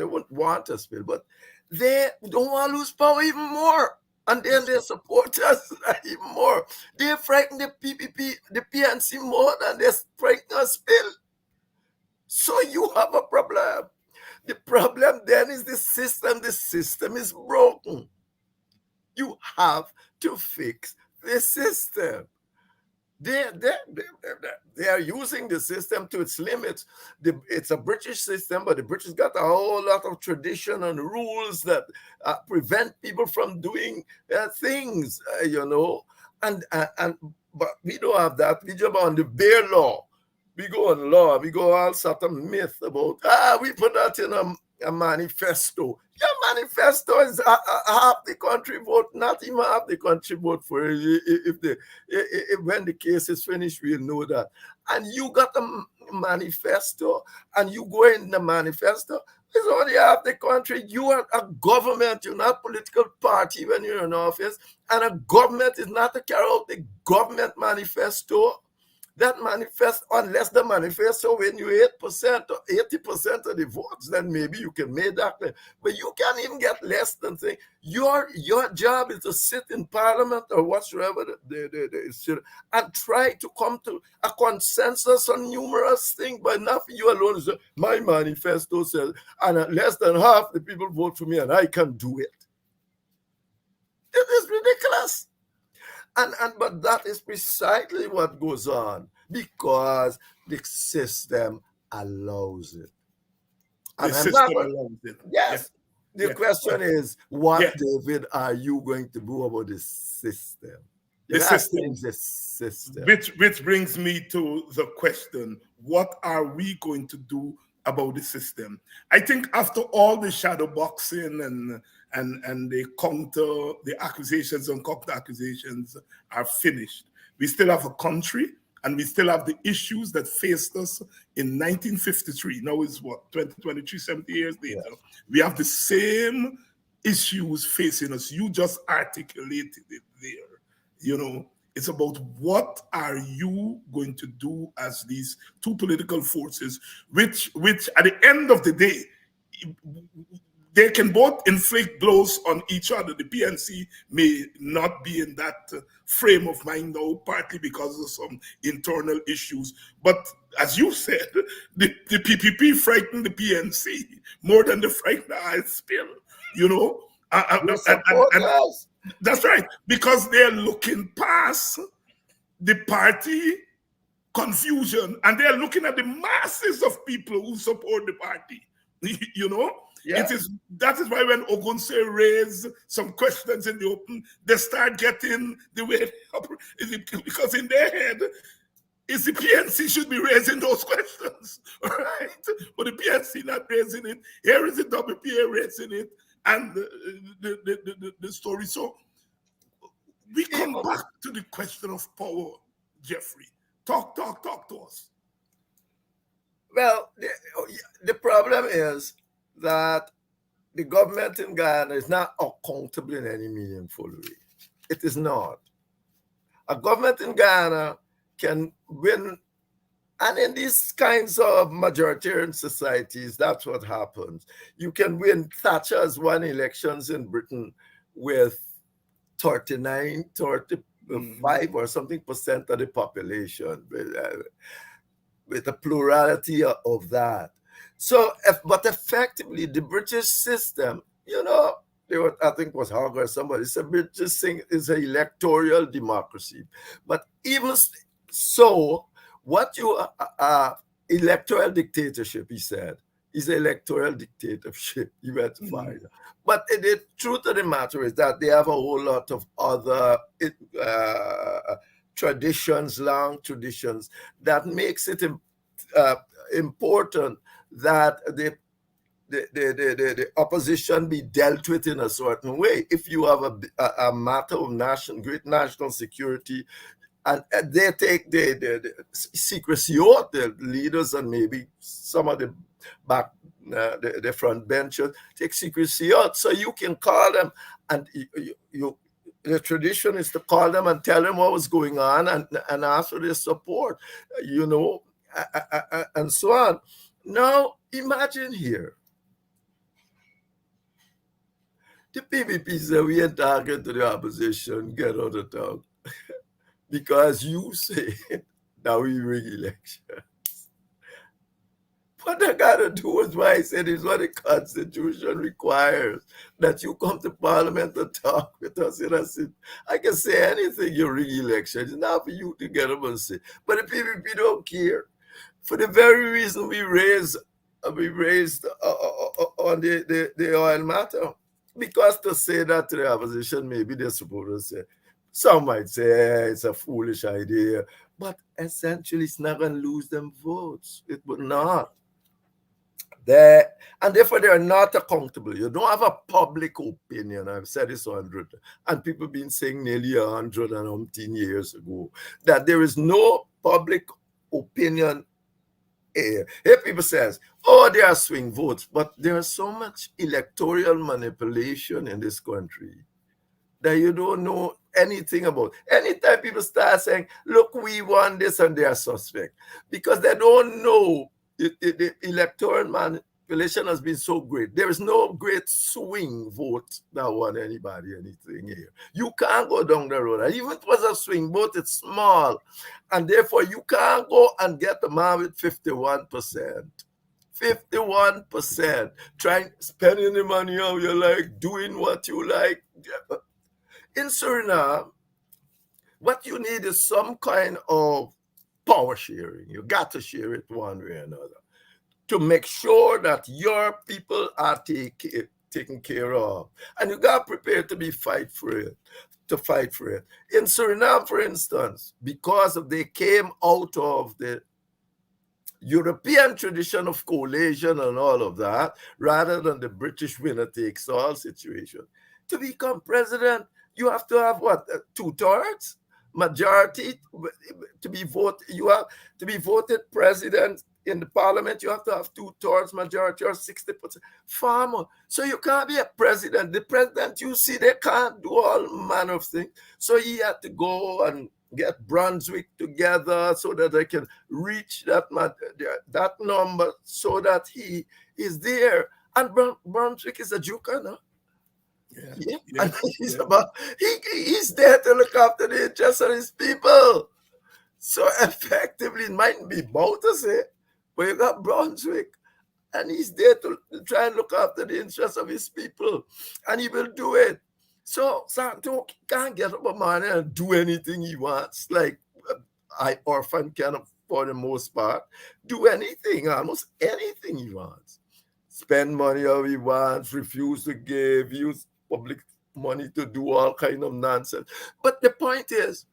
wouldn't want a spill, but they don't want to lose power even more. And then they support us even more. They frighten the PPP, the PNC more than they frighten a spill. So you have a problem. The problem then is the system. The system is broken. You have to fix the system. They are using the system to its limits. It's a British system, but the British got a whole lot of tradition and rules that prevent people from doing things, but we don't have that. We jump on the bare law. We go on law. We go all sort of myth about, we put that in a manifesto. Your manifesto is half the country vote, not even half the country vote for it. If when the case is finished, we'll know that. And you got a manifesto, and you go in the manifesto, it's only half the country. You are a government, you're not a political party when you're in office, and a government is not to carry out the government manifesto. that manifest, unless the manifesto win you 8% or 80% of the votes, then maybe you can make that claim. But you can't even get less than saying your job is to sit in parliament or whatsoever and try to come to a consensus on numerous things, but not for you alone. So my manifesto says, and less than half the people vote for me, and I can do it. It is ridiculous. But that is precisely what goes on because the system allows it. The system allows it. Yes. The question is, what, David, are you going to do about the system? The system. Which brings me to the question, what are we going to do about the system? I think after all the shadow boxing and the accusations and counter accusations are finished, we still have a country and we still have the issues that faced us in 1953. Now it's what, 2023, 70 years later. Yes. We have the same issues facing us. You just articulated it there. You know, it's about what are you going to do as these two political forces, which at the end of the day, they can both inflict blows on each other. The PNC may not be in that frame of mind now, partly because of some internal issues. But as you said, the PPP frightened the PNC more than the frightened oil spill, you know? That's right, because they're looking past the party confusion and they're looking at the masses of people who support the party, you know? Yeah. That is why when Ogunse raised some questions in the open, they start getting the way up, because in their head, is the PNC should be raising those questions, right? But the PNC not raising it. Here is the WPA raising it, and the story. So we come back to the question of power, Jeffrey. Talk to us. Well, the problem is that the government in Guyana is not accountable in any meaningful way. It is not. A government in Guyana can win, and in these kinds of majoritarian societies, that's what happens. You can win. Thatcher's won elections in Britain with 35 or something percent of the population, with a plurality of that. So, but effectively, the British system, you know, I think it was Hogg or somebody said British thing is an electoral democracy. But even so, what you electoral dictatorship, he said, is electoral dictatorship. You had to find it. But the truth of the matter is that they have a whole lot of other traditions, long traditions, that makes it important that the opposition be dealt with in a certain way. If you have a matter of great national security, and they take the secrecy oath, the leaders and maybe some of the the front benchers take secrecy oath, so you can call them, and the tradition is to call them and tell them what was going on and ask for their support, you know, and so on. Now, imagine here, the PPP said we ain't talking to the opposition, get out of town, because you say that we rig elections. What I gotta do is why I said is what the Constitution requires, that you come to Parliament to talk with us. I can say anything, you rig elections. It's not for you to get up and say. But the PPP don't care. For the very reason we raised on the oil matter. Because to say that to the opposition, maybe they're supposed to say, some might say it's a foolish idea, but essentially it's not going to lose them votes. It would not. And therefore they are not accountable. You don't have a public opinion. I've said this 100, and people have been saying nearly 110 years ago that there is no public opinion. Here people says, oh, there are swing votes, but there's so much electoral manipulation in this country that you don't know anything about. Anytime people start saying, look, we won this and they are suspect, because they don't know the electoral manipulation has been so great. There is no great swing vote that won anybody anything here. You can't go down the road. And even if it was a swing vote, it's small. And therefore, you can't go and get a man with 51%. 51%, trying spending the money how you like, doing what you like. In Suriname, what you need is some kind of power sharing. You got to share it one way or another to make sure that your people are taken care of. And you got prepared to fight for it. In Suriname, for instance, because they came out of the European tradition of coalition and all of that, rather than the British winner-takes-all situation. To become president, you have to have what, 2/3 majority to be voted. You have to be voted president in the parliament. You have to have 2/3 majority or 60% farmer. So you can't be a president. The president, you see, they can't do all manner of things. So he had to go and get Brunswick together so that they can reach that number so that he is there. And Brunswick is a joker, no? Yeah. And he's there to look after the interests of his people. So effectively, it mightn't be both to say, but you got Brunswick, and he's there to try and look after the interests of his people, and he will do it. So Santo can't get up a man and do anything he wants, like orphan can, for the most part, do anything, almost anything he wants. Spend money how he wants, refuse to give, use public money to do all kind of nonsense. But the point is,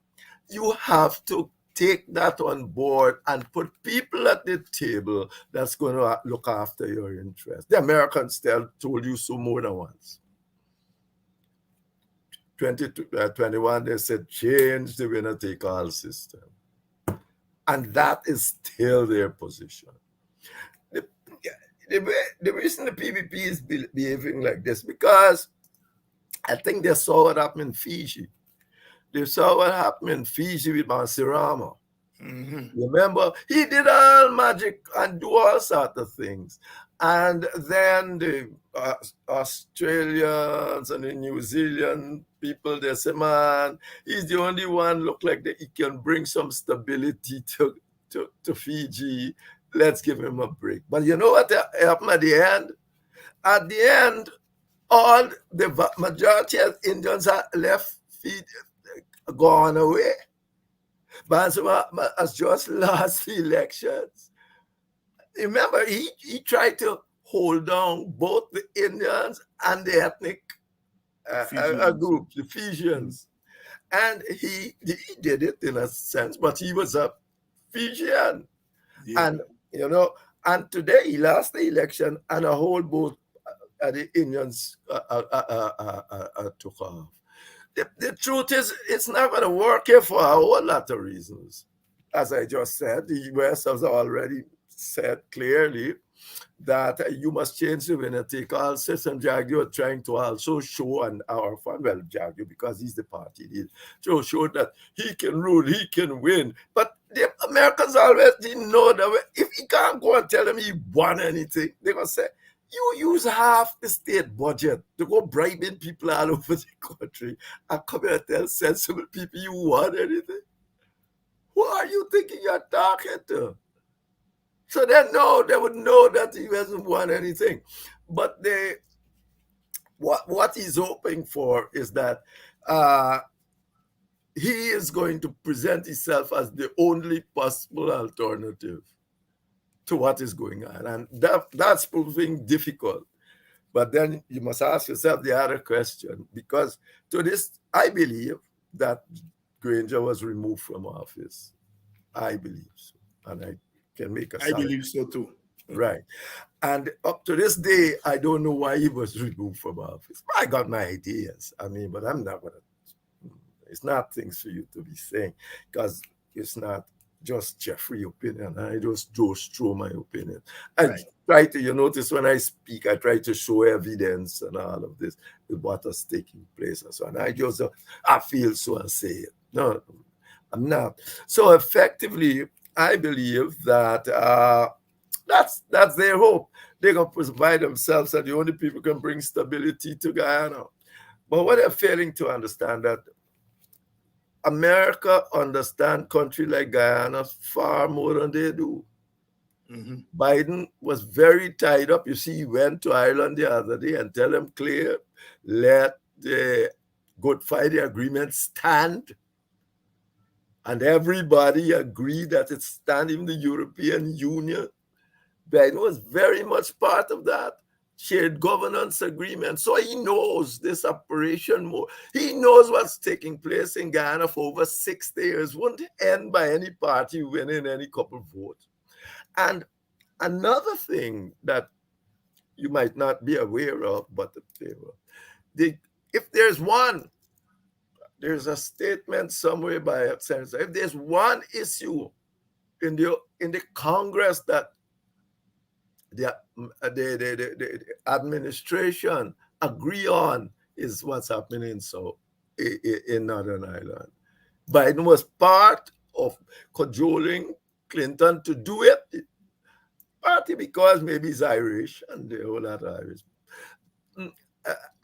you have to take that on board and put people at the table that's going to look after your interests. The Americans told you so more than once. 2021, they said, change the winner-take-all system. And that is still their position. The reason the PPP is behaving like this, because I think they saw what happened in Fiji. They saw what happened in Fiji with Mansirama. Mm-hmm. Remember, he did all magic and do all sorts of things. And then the Australians and the New Zealand people, they say, man, he's the only one look like that he can bring some stability to Fiji. Let's give him a break. But you know what happened at the end? At the end, all the majority of Indians are left Fiji, gone away. Bansuma has just lost the elections. Remember, he tried to hold down both the Indians and the ethnic group, the Fijians. And he did it in a sense, but he was a Fijian. Yeah. And, you know, and today he lost the election and a whole boat the Indians took off. The truth is, it's not going to work here for a whole lot of reasons. As I just said, the US has already said clearly that you must change the winner-take-all system. Jagyo trying to also show, and our fun, well, Jagyo, because he's the party leader, to show that he can rule, he can win. But the Americans always didn't know that if he can't go and tell them he won anything, they're going to say, you use half the state budget to go bribing people all over the country and come here and tell sensible people you won anything. Who are you thinking you're talking to? So they would know that he hasn't won anything. But what he's hoping for is that he is going to present himself as the only possible alternative to what is going on. And that's proving difficult. But then you must ask yourself the other question, because to this, I believe that Granger was removed from office. I believe so. And I can make a I believe so too. Right. And up to this day, I don't know why he was removed from office. I got my ideas. I mean, but I'm not going to, it's not things for you to be saying, because it's not just Jeffrey opinion. I just throw my opinion. I Right. try to, you notice when I speak, I try to show evidence and all of this with what is taking place and so on. I feel so and say it. No, I'm not. So effectively, I believe that that's their hope. They're gonna provide themselves that the only people can bring stability to Guyana. But what they're failing to understand that America understand country like Guyana far more than they do. Mm-hmm. Biden was very tied up. You see, he went to Ireland the other day and tell them clear, let the Good Friday Agreement stand. And everybody agreed that it stand, even the European Union. Biden was very much part of that shared governance agreement. So he knows this operation more. He knows what's taking place in Guyana for over 60 years. Won't end by any party winning any couple votes. And another thing that you might not be aware of, but if there's a statement somewhere by a senator, if there's one issue in the Congress that the administration agree on, is what's happening in Northern Ireland. Biden was part of cajoling Clinton to do it, partly because maybe he's Irish and the whole lot of Irish.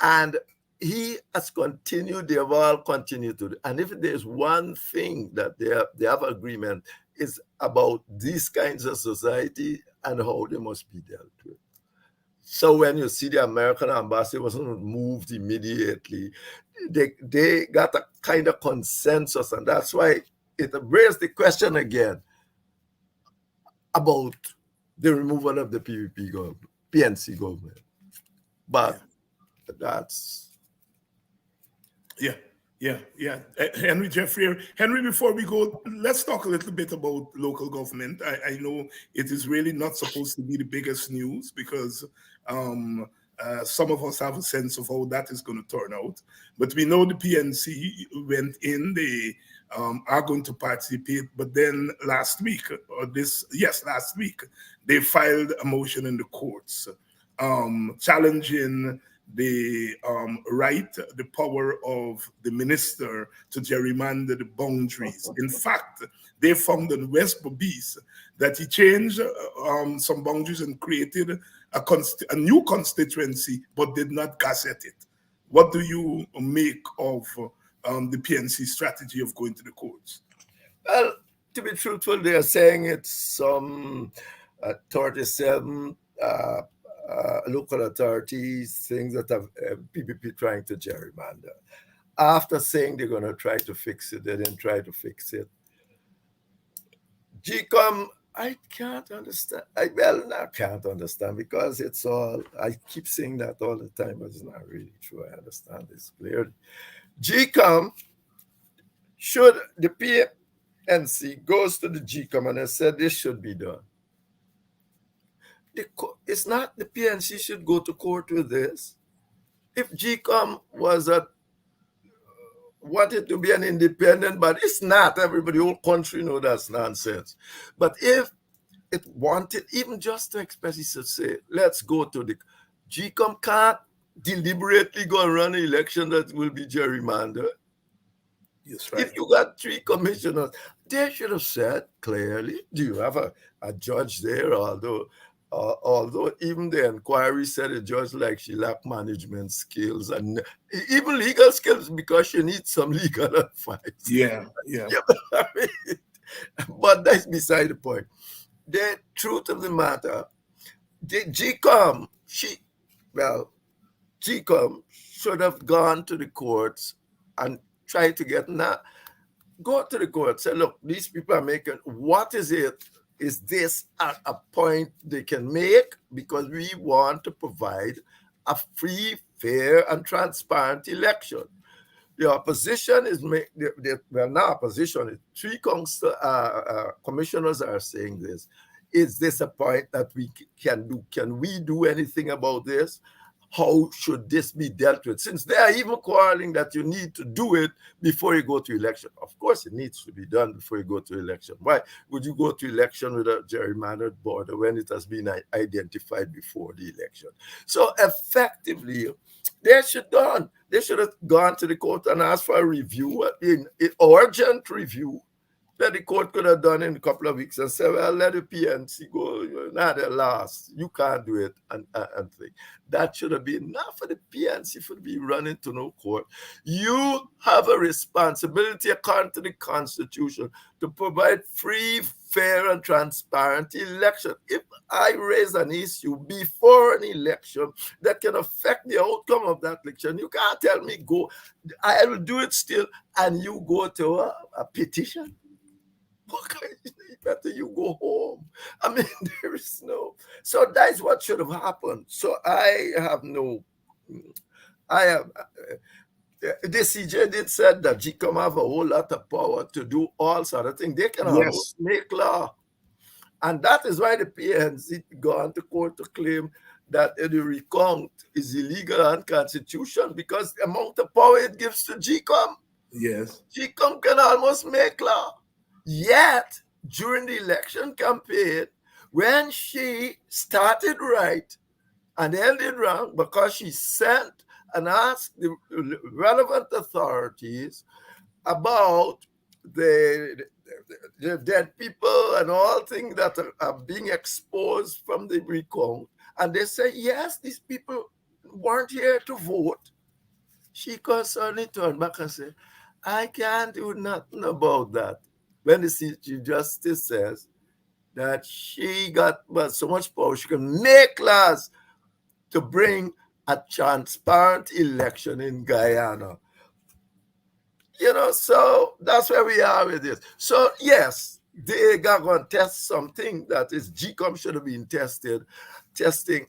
And he has continued, they have all continued to do. And if there's one thing that they have agreement, is about these kinds of society and how they must be dealt with. So when you see the American ambassador wasn't moved immediately, they got a kind of consensus, and that's why it raised the question again about the removal of the PNC government. But that's... Yeah. Henry Jeffrey. Henry, before we go, let's talk a little bit about local government. I know it is really not supposed to be the biggest news because some of us have a sense of how that is going to turn out. But we know the PNC went in, they are going to participate. But then last week, they filed a motion in the courts challenging the the power of the minister to gerrymander the boundaries. In fact, they found in West Berbice that he changed some boundaries and created a new constituency, but did not gazette it. What do you make of the PNC strategy of going to the courts? Well, to be truthful, they are saying it's some 37 local authorities, things that have PPP trying to gerrymander. After saying they're going to try to fix it, they didn't try to fix it. GCOM, I can't understand. I can't understand because it's all, I keep saying that all the time, but it's not really true. I understand this clearly. GCOM, should the PNC goes to the GCOM and I said this should be done. It's not the PNC should go to court with this. If GCOM wanted to be an independent, but it's not. Everybody, whole country know that's nonsense. But if it wanted, even just to express, it should say, let's go to the GCOM can't deliberately go and run an election that will be gerrymandered. Yes, right. If you got 3 commissioners, they should have said clearly, do you have a judge there, although even the inquiry said a judge like she lacked management skills and even legal skills because she needs some legal advice. Yeah. But that's beside the point. The truth of the matter, the GCOM should have gone to the courts and tried to go to the court, say, look, these people are making, what is it? Is this a point they can make? Because we want to provide a free, fair, and transparent election. The opposition is now opposition. 3 commissioners are saying this. Is this a point that we can do? Can we do anything about this? how should this be dealt with? Since they are even quarreling that you need to do it before you go to election. Of course, it needs to be done before you go to election. Why would you go to election with a gerrymandered border when it has been identified before the election? So effectively, they should have gone to the court and asked for a review, in urgent review, that the court could have done in a couple of weeks and say, well, let the PNC go. You're not at last. You can't do it. And think. That should have been enough for the PNC to be running to no court. You have a responsibility, according to the Constitution, to provide free, fair, and transparent election. If I raise an issue before an election that can affect the outcome of that election, you can't tell me go. I will do it still, and you go to a petition. Better you go home. I mean, there is no. So that's what should have happened. So the CJ did said that GCOM have a whole lot of power to do all sort of things. They can almost make law. And that is why the PNC gone to court to claim that the recount is illegal and unconstitutional, because the amount of power it gives to GCOM. Yes. GCOM can almost make law. Yet, during the election campaign, when she started right and ended wrong, because she sent and asked the relevant authorities about the dead people and all things that are being exposed from the recount, and they say, yes, these people weren't here to vote, she constantly turned back and said, I can't do nothing about that. When the Chief Justice says that she got so much power, she can make laws to bring a transparent election in Guyana. So that's where we are with this. So yes, they got going to test something that is GCOM should have been testing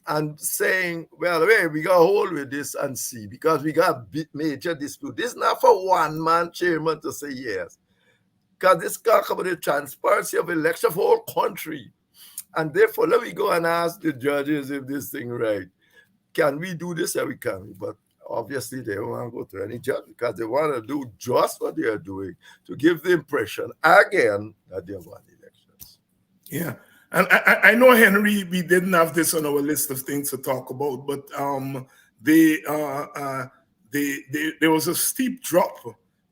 and saying, well, wait, we got to hold with this and see, because we got major dispute. This is not for one man chairman to say yes. Because this talk about the transparency of election for whole country. And therefore, let me go and ask the judges if this thing right. Can we do this? Yeah, we can. But obviously, they don't want to go to any judge because they want to do just what they are doing to give the impression, again, that they won elections. Yeah. And I know, Henry, we didn't have this on our list of things to talk about, but there was a steep drop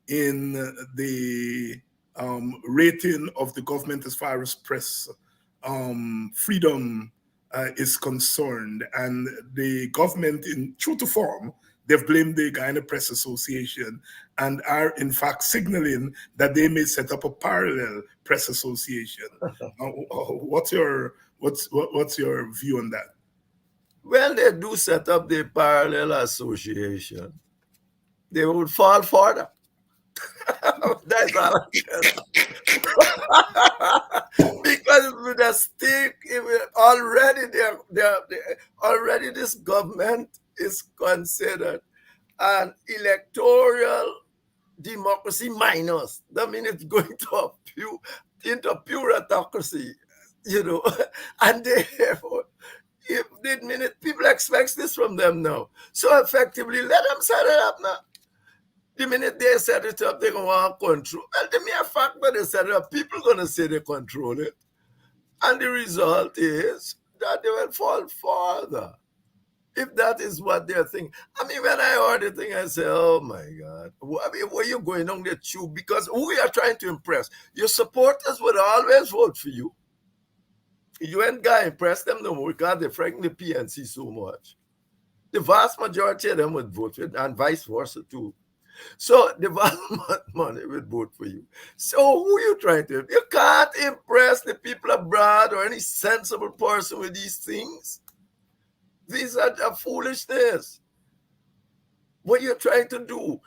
in the rating of the government as far as press freedom is concerned. And the government, in true to form, they've blamed the Guyana Press Association and are in fact signaling that they may set up a parallel press association. What's your view on that? When they do set up the parallel association, they would fall further. That's all I can. Because with a stick, already this government is considered an electoral democracy minus. That means it's going into pure autocracy, and therefore, people expect this from them now. So effectively, let them set it up now. The minute they set it up, they're going to want to control. Well, the mere fact that they set it up, people are going to say they control it. And the result is that they will fall further. If that is what they're thinking. I mean, when I heard the thing, I said, oh my God. I mean, where you going on the tube? Because who you are trying to impress? Your supporters would always vote for you. You ain't going to impress them no more because they frighten the PNC so much. The vast majority of them would vote for it, and vice versa too. So the vast money would vote for you. So who are you trying to? You can't impress the people abroad or any sensible person with these things. These are foolishness. What you're trying to do,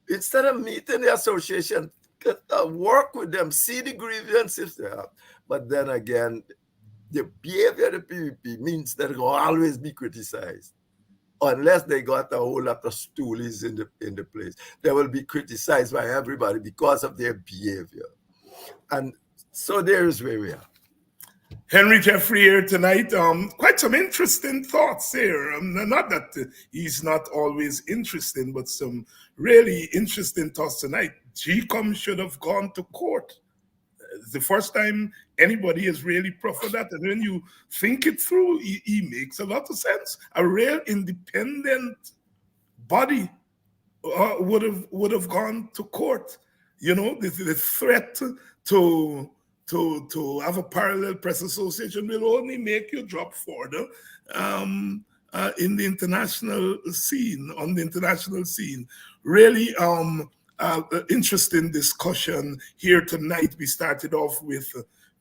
instead of meeting the association, work with them, see the grievances they have. But then again, the behavior of the PVP means that it will always be criticized. Unless they got a whole lot of stoolies in the place. They will be criticized by everybody because of their behavior. And so there is where we are. Henry Jeffrey here tonight. Quite some interesting thoughts here. Not that he's not always interesting, but some really interesting thoughts tonight. GCOM should have gone to court. It's the first time anybody has really proffered that. And when you think it through, he makes a lot of sense. A real independent body would have gone to court. You know, the threat to have a parallel press association will only make you drop further in the international scene, on the international scene. Really interesting discussion here tonight. We started off with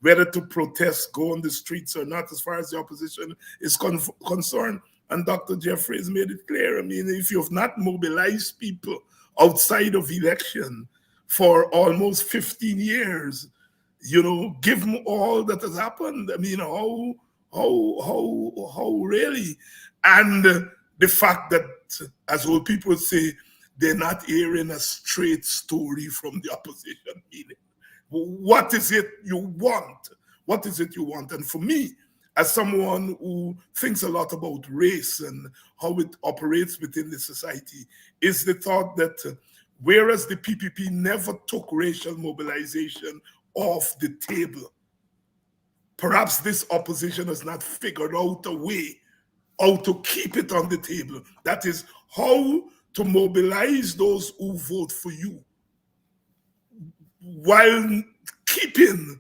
whether to protest, go on the streets or not, as far as the opposition is concerned. And Dr. Jeffrey has made it clear. I mean, if you've not mobilized people outside of election for almost 15 years, you know, given all that has happened, I mean, how really? And the fact that, as old people say, they're not hearing a straight story from the opposition. Meaning, what is it you want? What is it you want? And for me, as someone who thinks a lot about race and how it operates within the society, is the thought that whereas the PPP never took racial mobilization off the table, perhaps this opposition has not figured out a way how to keep it on the table. That is, how to mobilize those who vote for you while keeping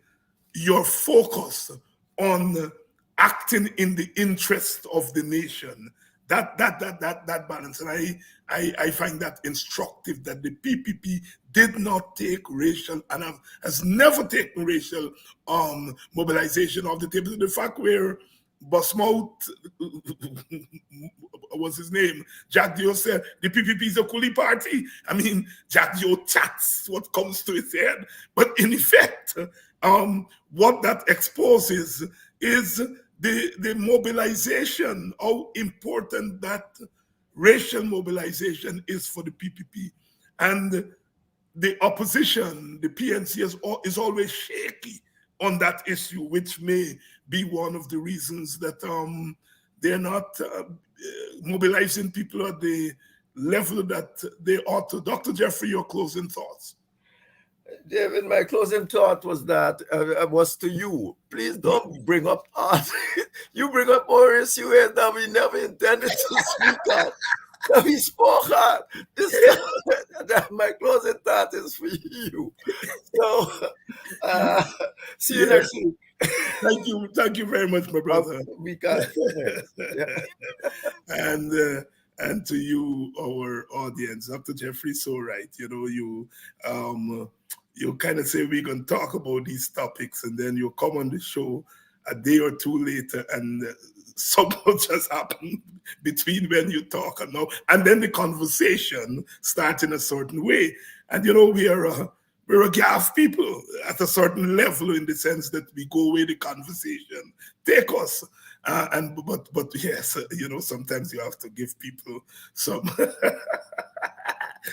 your focus on acting in the interest of the nation. That balance, and I find that instructive, that the PPP did not take racial and has never taken racial mobilization off the table. The fact where Busmouth, what's his name, Jack Dio said the PPP is a coolie party. I mean, Jack Dio chats what comes to his head, but in effect, what that exposes is the mobilization, how important that racial mobilization is for the PPP. And the opposition, the PNC, is always shaky on that issue, which may be one of the reasons that they're not mobilizing people at the level that they ought to. Dr. Jeffrey, your closing thoughts. David, my closing thought was that was to you. Please don't bring up art. You bring up more issues that we never intended to speak on. That we spoke on. My closing thought is for you. So, see you next week. Thank you very much, my brother. We got and to you, our audience, Dr. Jeffrey, so right. You know, you kind of say we're going to talk about these topics, and then you come on the show a day or two later, and so much has happened between when you talk and now, and then the conversation starts in a certain way. And you know, we're a gaff people at a certain level, in the sense that we go where the conversation take us. But yes, you know, sometimes you have to give people some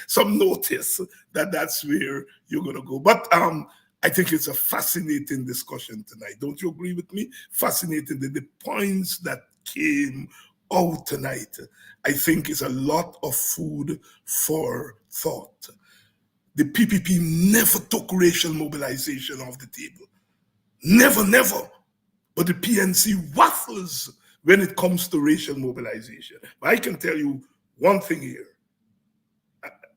some notice that that's where you're going to go. But I think it's a fascinating discussion tonight. Don't you agree with me? Fascinating. The points that came out tonight, I think, is a lot of food for thought. The PPP never took racial mobilization off the table. Never. But the PNC waffles when it comes to racial mobilization. But I can tell you one thing here.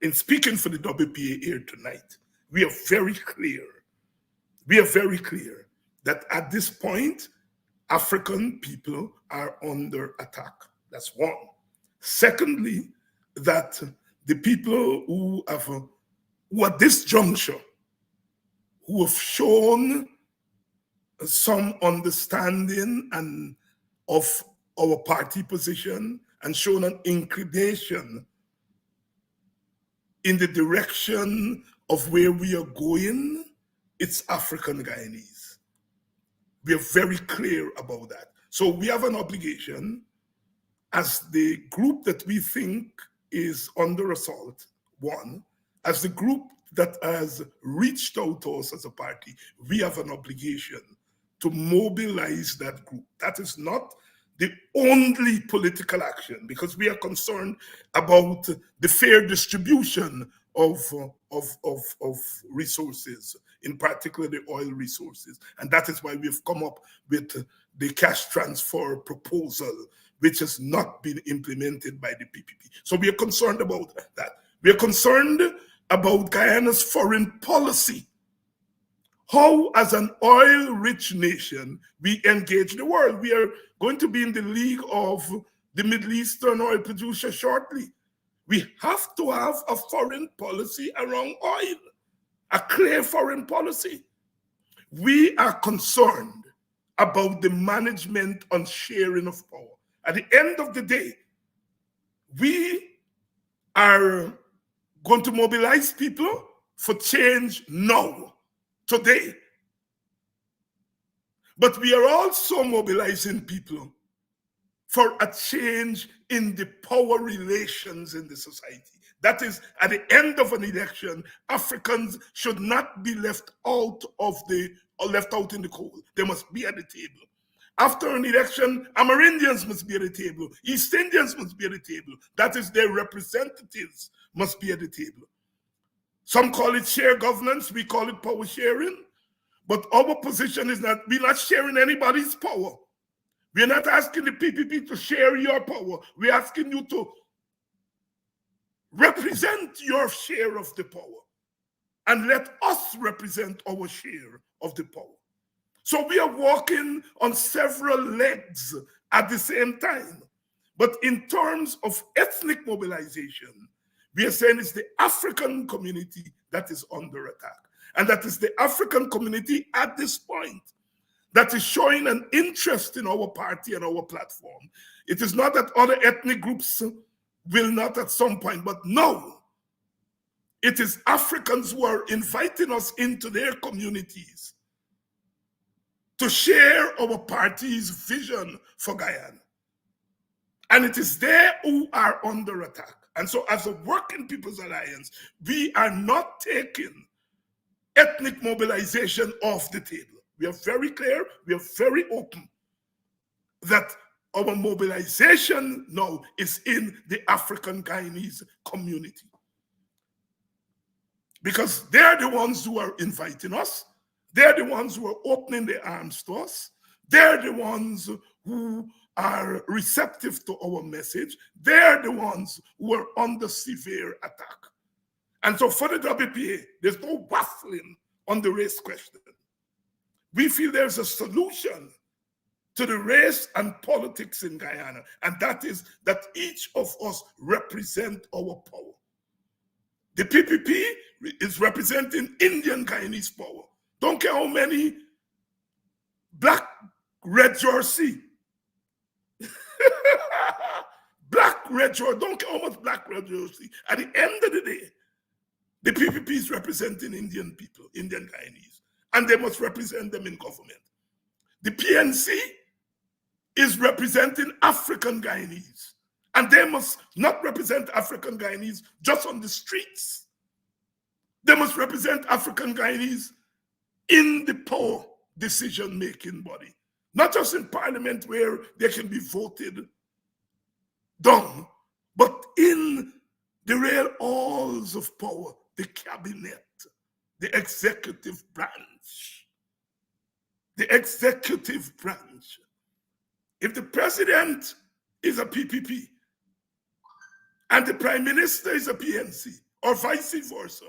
In speaking for the WPA here tonight, we are very clear. We are very clear that at this point, African people are under attack. That's one. Secondly, that the people who at this juncture, who have shown some understanding and of our party position and shown an inclination in the direction of where we are going, it's African Guyanese. We are very clear about that. So we have an obligation as the group that we think is under assault, one, as the group that has reached out to us as a party, we have an obligation to mobilize that group. That is not the only political action, because we are concerned about the fair distribution of resources, in particular the oil resources. And that is why we've come up with the cash transfer proposal, which has not been implemented by the PPP. So we are concerned about that. We are concerned about Guyana's foreign policy. How, as an oil-rich nation, we engage the world. We are going to be in the league of the Middle Eastern oil producers shortly. We have to have a foreign policy around oil, a clear foreign policy. We are concerned about the management and sharing of power. At the end of the day, we are going to mobilize people for change now, today. But we are also mobilizing people for a change in the power relations in the society. That is, at the end of an election, Africans should not be left out in the cold. They must be at the table. After an election, Amerindians must be at the table. East Indians must be at the table. That is, their representatives must be at the table. Some call it share governance, we call it power sharing. But our position is that we're not sharing anybody's power. We're not asking the PPP to share your power. We're asking you to represent your share of the power and let us represent our share of the power. So we are walking on several legs at the same time. But in terms of ethnic mobilization, we are saying it's the African community that is under attack. And that is the African community at this point that is showing an interest in our party and our platform. It is not that other ethnic groups will not at some point, but no. It is Africans who are inviting us into their communities to share our party's vision for Guyana. And it is they who are under attack. And so as a Working People's Alliance, we are not taking ethnic mobilization off the table. We are very clear, we are very open that our mobilization now is in the African Guyanese community. Because they're the ones who are inviting us, they're the ones who are opening their arms to us, they're the ones who are receptive to our message, they're the ones who are under severe attack. And so for the WPA, there's no waffling on the race question. We feel there's a solution to the race and politics in Guyana, and that is that each of us represent our power. The PPP is representing Indian Guyanese power. Don't care how many black red jersey, black red jersey, don't care how much black red jersey. At the end of the day, the PPP is representing Indian people, Indian Guyanese, and they must represent them in government. The PNC is representing African Guyanese, and they must not represent African Guyanese just on the streets. They must represent African Guyanese in the power decision-making body, not just in parliament where they can be voted down, but in the real halls of power, the cabinet, the executive branch. The executive branch. If the president is a PPP and the prime minister is a PNC, or vice versa,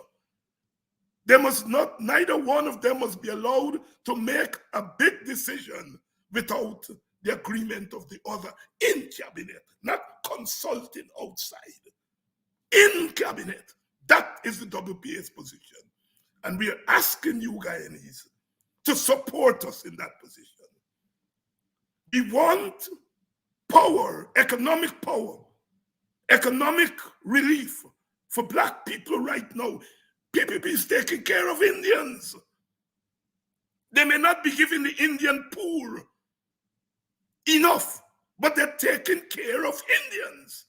they must not, neither one of them must be allowed to make a big decision without the agreement of the other in cabinet, not consulting outside. In cabinet. That is the WPA's position. And we are asking you Guyanese to support us in that position. We want power, economic relief for black people right now. PPP is taking care of Indians. They may not be giving the Indian poor enough, but they're taking care of Indians.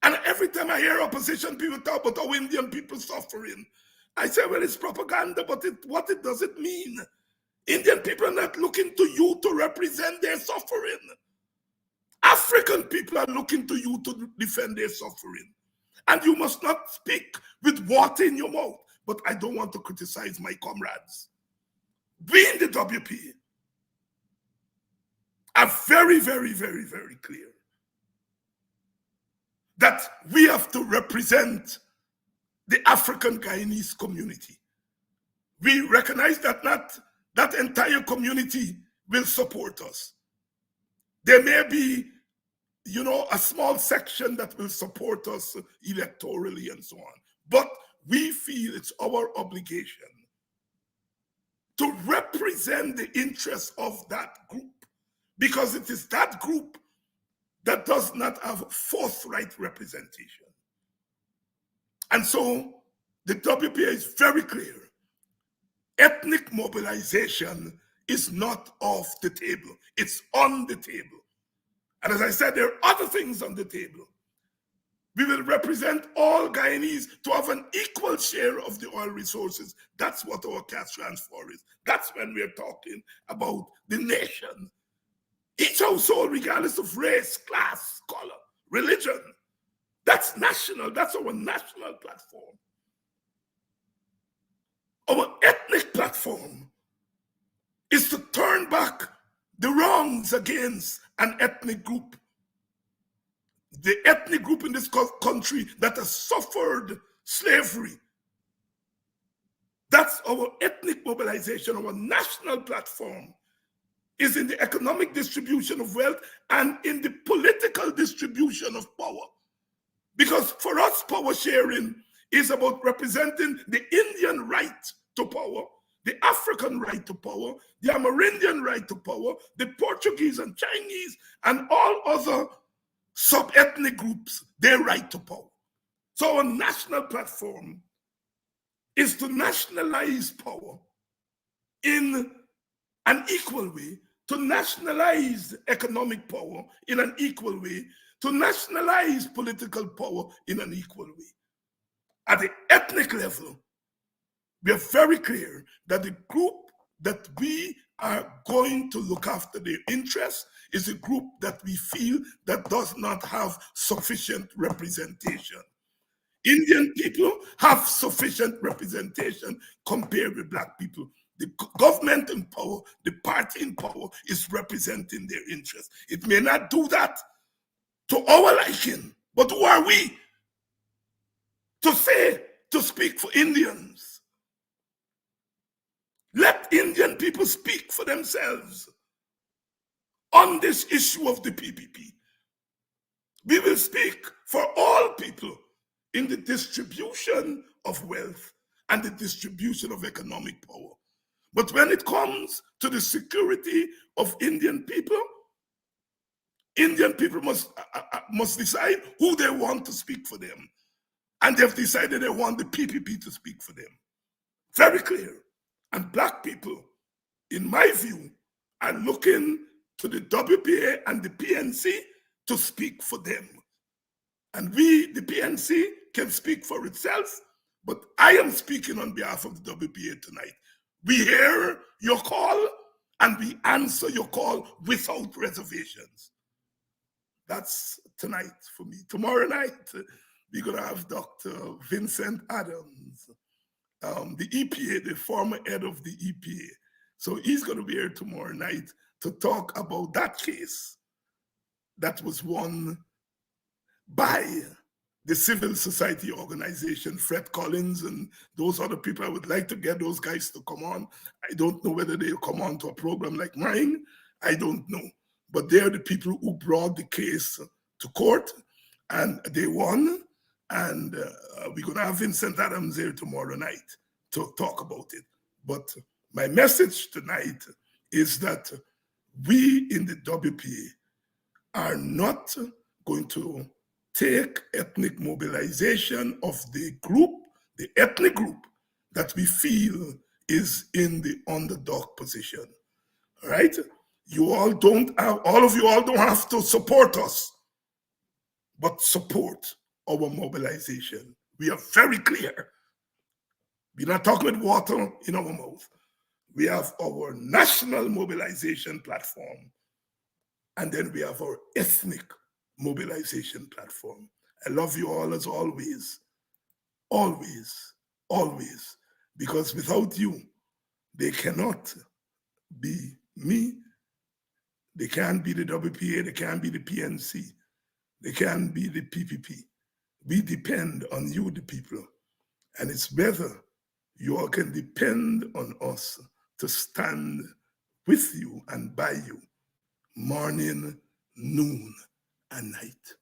And every time I hear opposition people talk about how Indian people suffering, I say, well, it's propaganda, but what does it mean? Indian people are not looking to you to represent their suffering. African people are looking to you to defend their suffering. And you must not speak with water in your mouth. But I don't want to criticize my comrades. We in the WP are very, very, very, very clear that we have to represent the African Guyanese community. We recognize that not that entire community will support us. There may be, a small section that will support us electorally and so on. But we feel it's our obligation to represent the interests of that group, because it is that group that does not have forthright representation. And so the WPA is very clear. Ethnic mobilization is not off the table. It's on the table. And as I said, there are other things on the table. We will represent all Guyanese to have an equal share of the oil resources. That's what our cash transfer is. That's when we're talking about the nation. Each household, regardless of race, class, color, religion, that's national. That's our national platform. Our ethnic platform is to turn back the wrongs against an ethnic group. The ethnic group in this country that has suffered slavery. That's our ethnic mobilization. Our national platform is in the economic distribution of wealth and in the political distribution of power. Because for us, power sharing is about representing the Indian right to power, the African right to power, the Amerindian right to power, the Portuguese and Chinese, and all other sub-ethnic groups, their right to power. So our national platform is to nationalize power in an equal way, to nationalize economic power in an equal way, to nationalize political power in an equal way. At the ethnic level, we are very clear that the group that we are going to look after their interests is a group that we feel that does not have sufficient representation. Indian people have sufficient representation compared with Black people. The government in power, the party in power is representing their interests. It may not do that to our liking, but who are we to speak for Indians? Let Indian people speak for themselves on this issue of the PPP. We will speak for all people in the distribution of wealth and the distribution of economic power. But when it comes to the security of Indian people must decide who they want to speak for them. And they've decided they want the PPP to speak for them. Very clear. And Black people, in my view, are looking to the WPA and the PNC to speak for them. And we, the PNC, can speak for itself, but I am speaking on behalf of the WPA tonight. We hear your call and we answer your call without reservations. That's tonight for me. Tomorrow night, we're going to have Dr. Vincent Adams, the EPA, the former head of the EPA. So he's going to be here tomorrow night to talk about that case that was won by the civil society organization, Fred Collins, and those other people. I would like to get those guys to come on. I don't know whether they'll come on to a program like mine. I don't know. But they're the people who brought the case to court, and they won. And we're going to have Vincent Adams here tomorrow night to talk about it. But my message tonight is that we in the WPA are not going to take ethnic mobilization of the group, the ethnic group that we feel is in the underdog position. All right? All of you all don't have to support us, but support our mobilization. We are very clear. We're not talking with water in our mouth. We have our national mobilization platform, and then we have our ethnic mobilization platform. I love you all as always, always, always, because without you, they cannot be me. They can't be the WPA, they can't be the PNC, they can't be the PPP. We depend on you, the people. And it's better you all can depend on us to stand with you and by you, morning, noon, and night.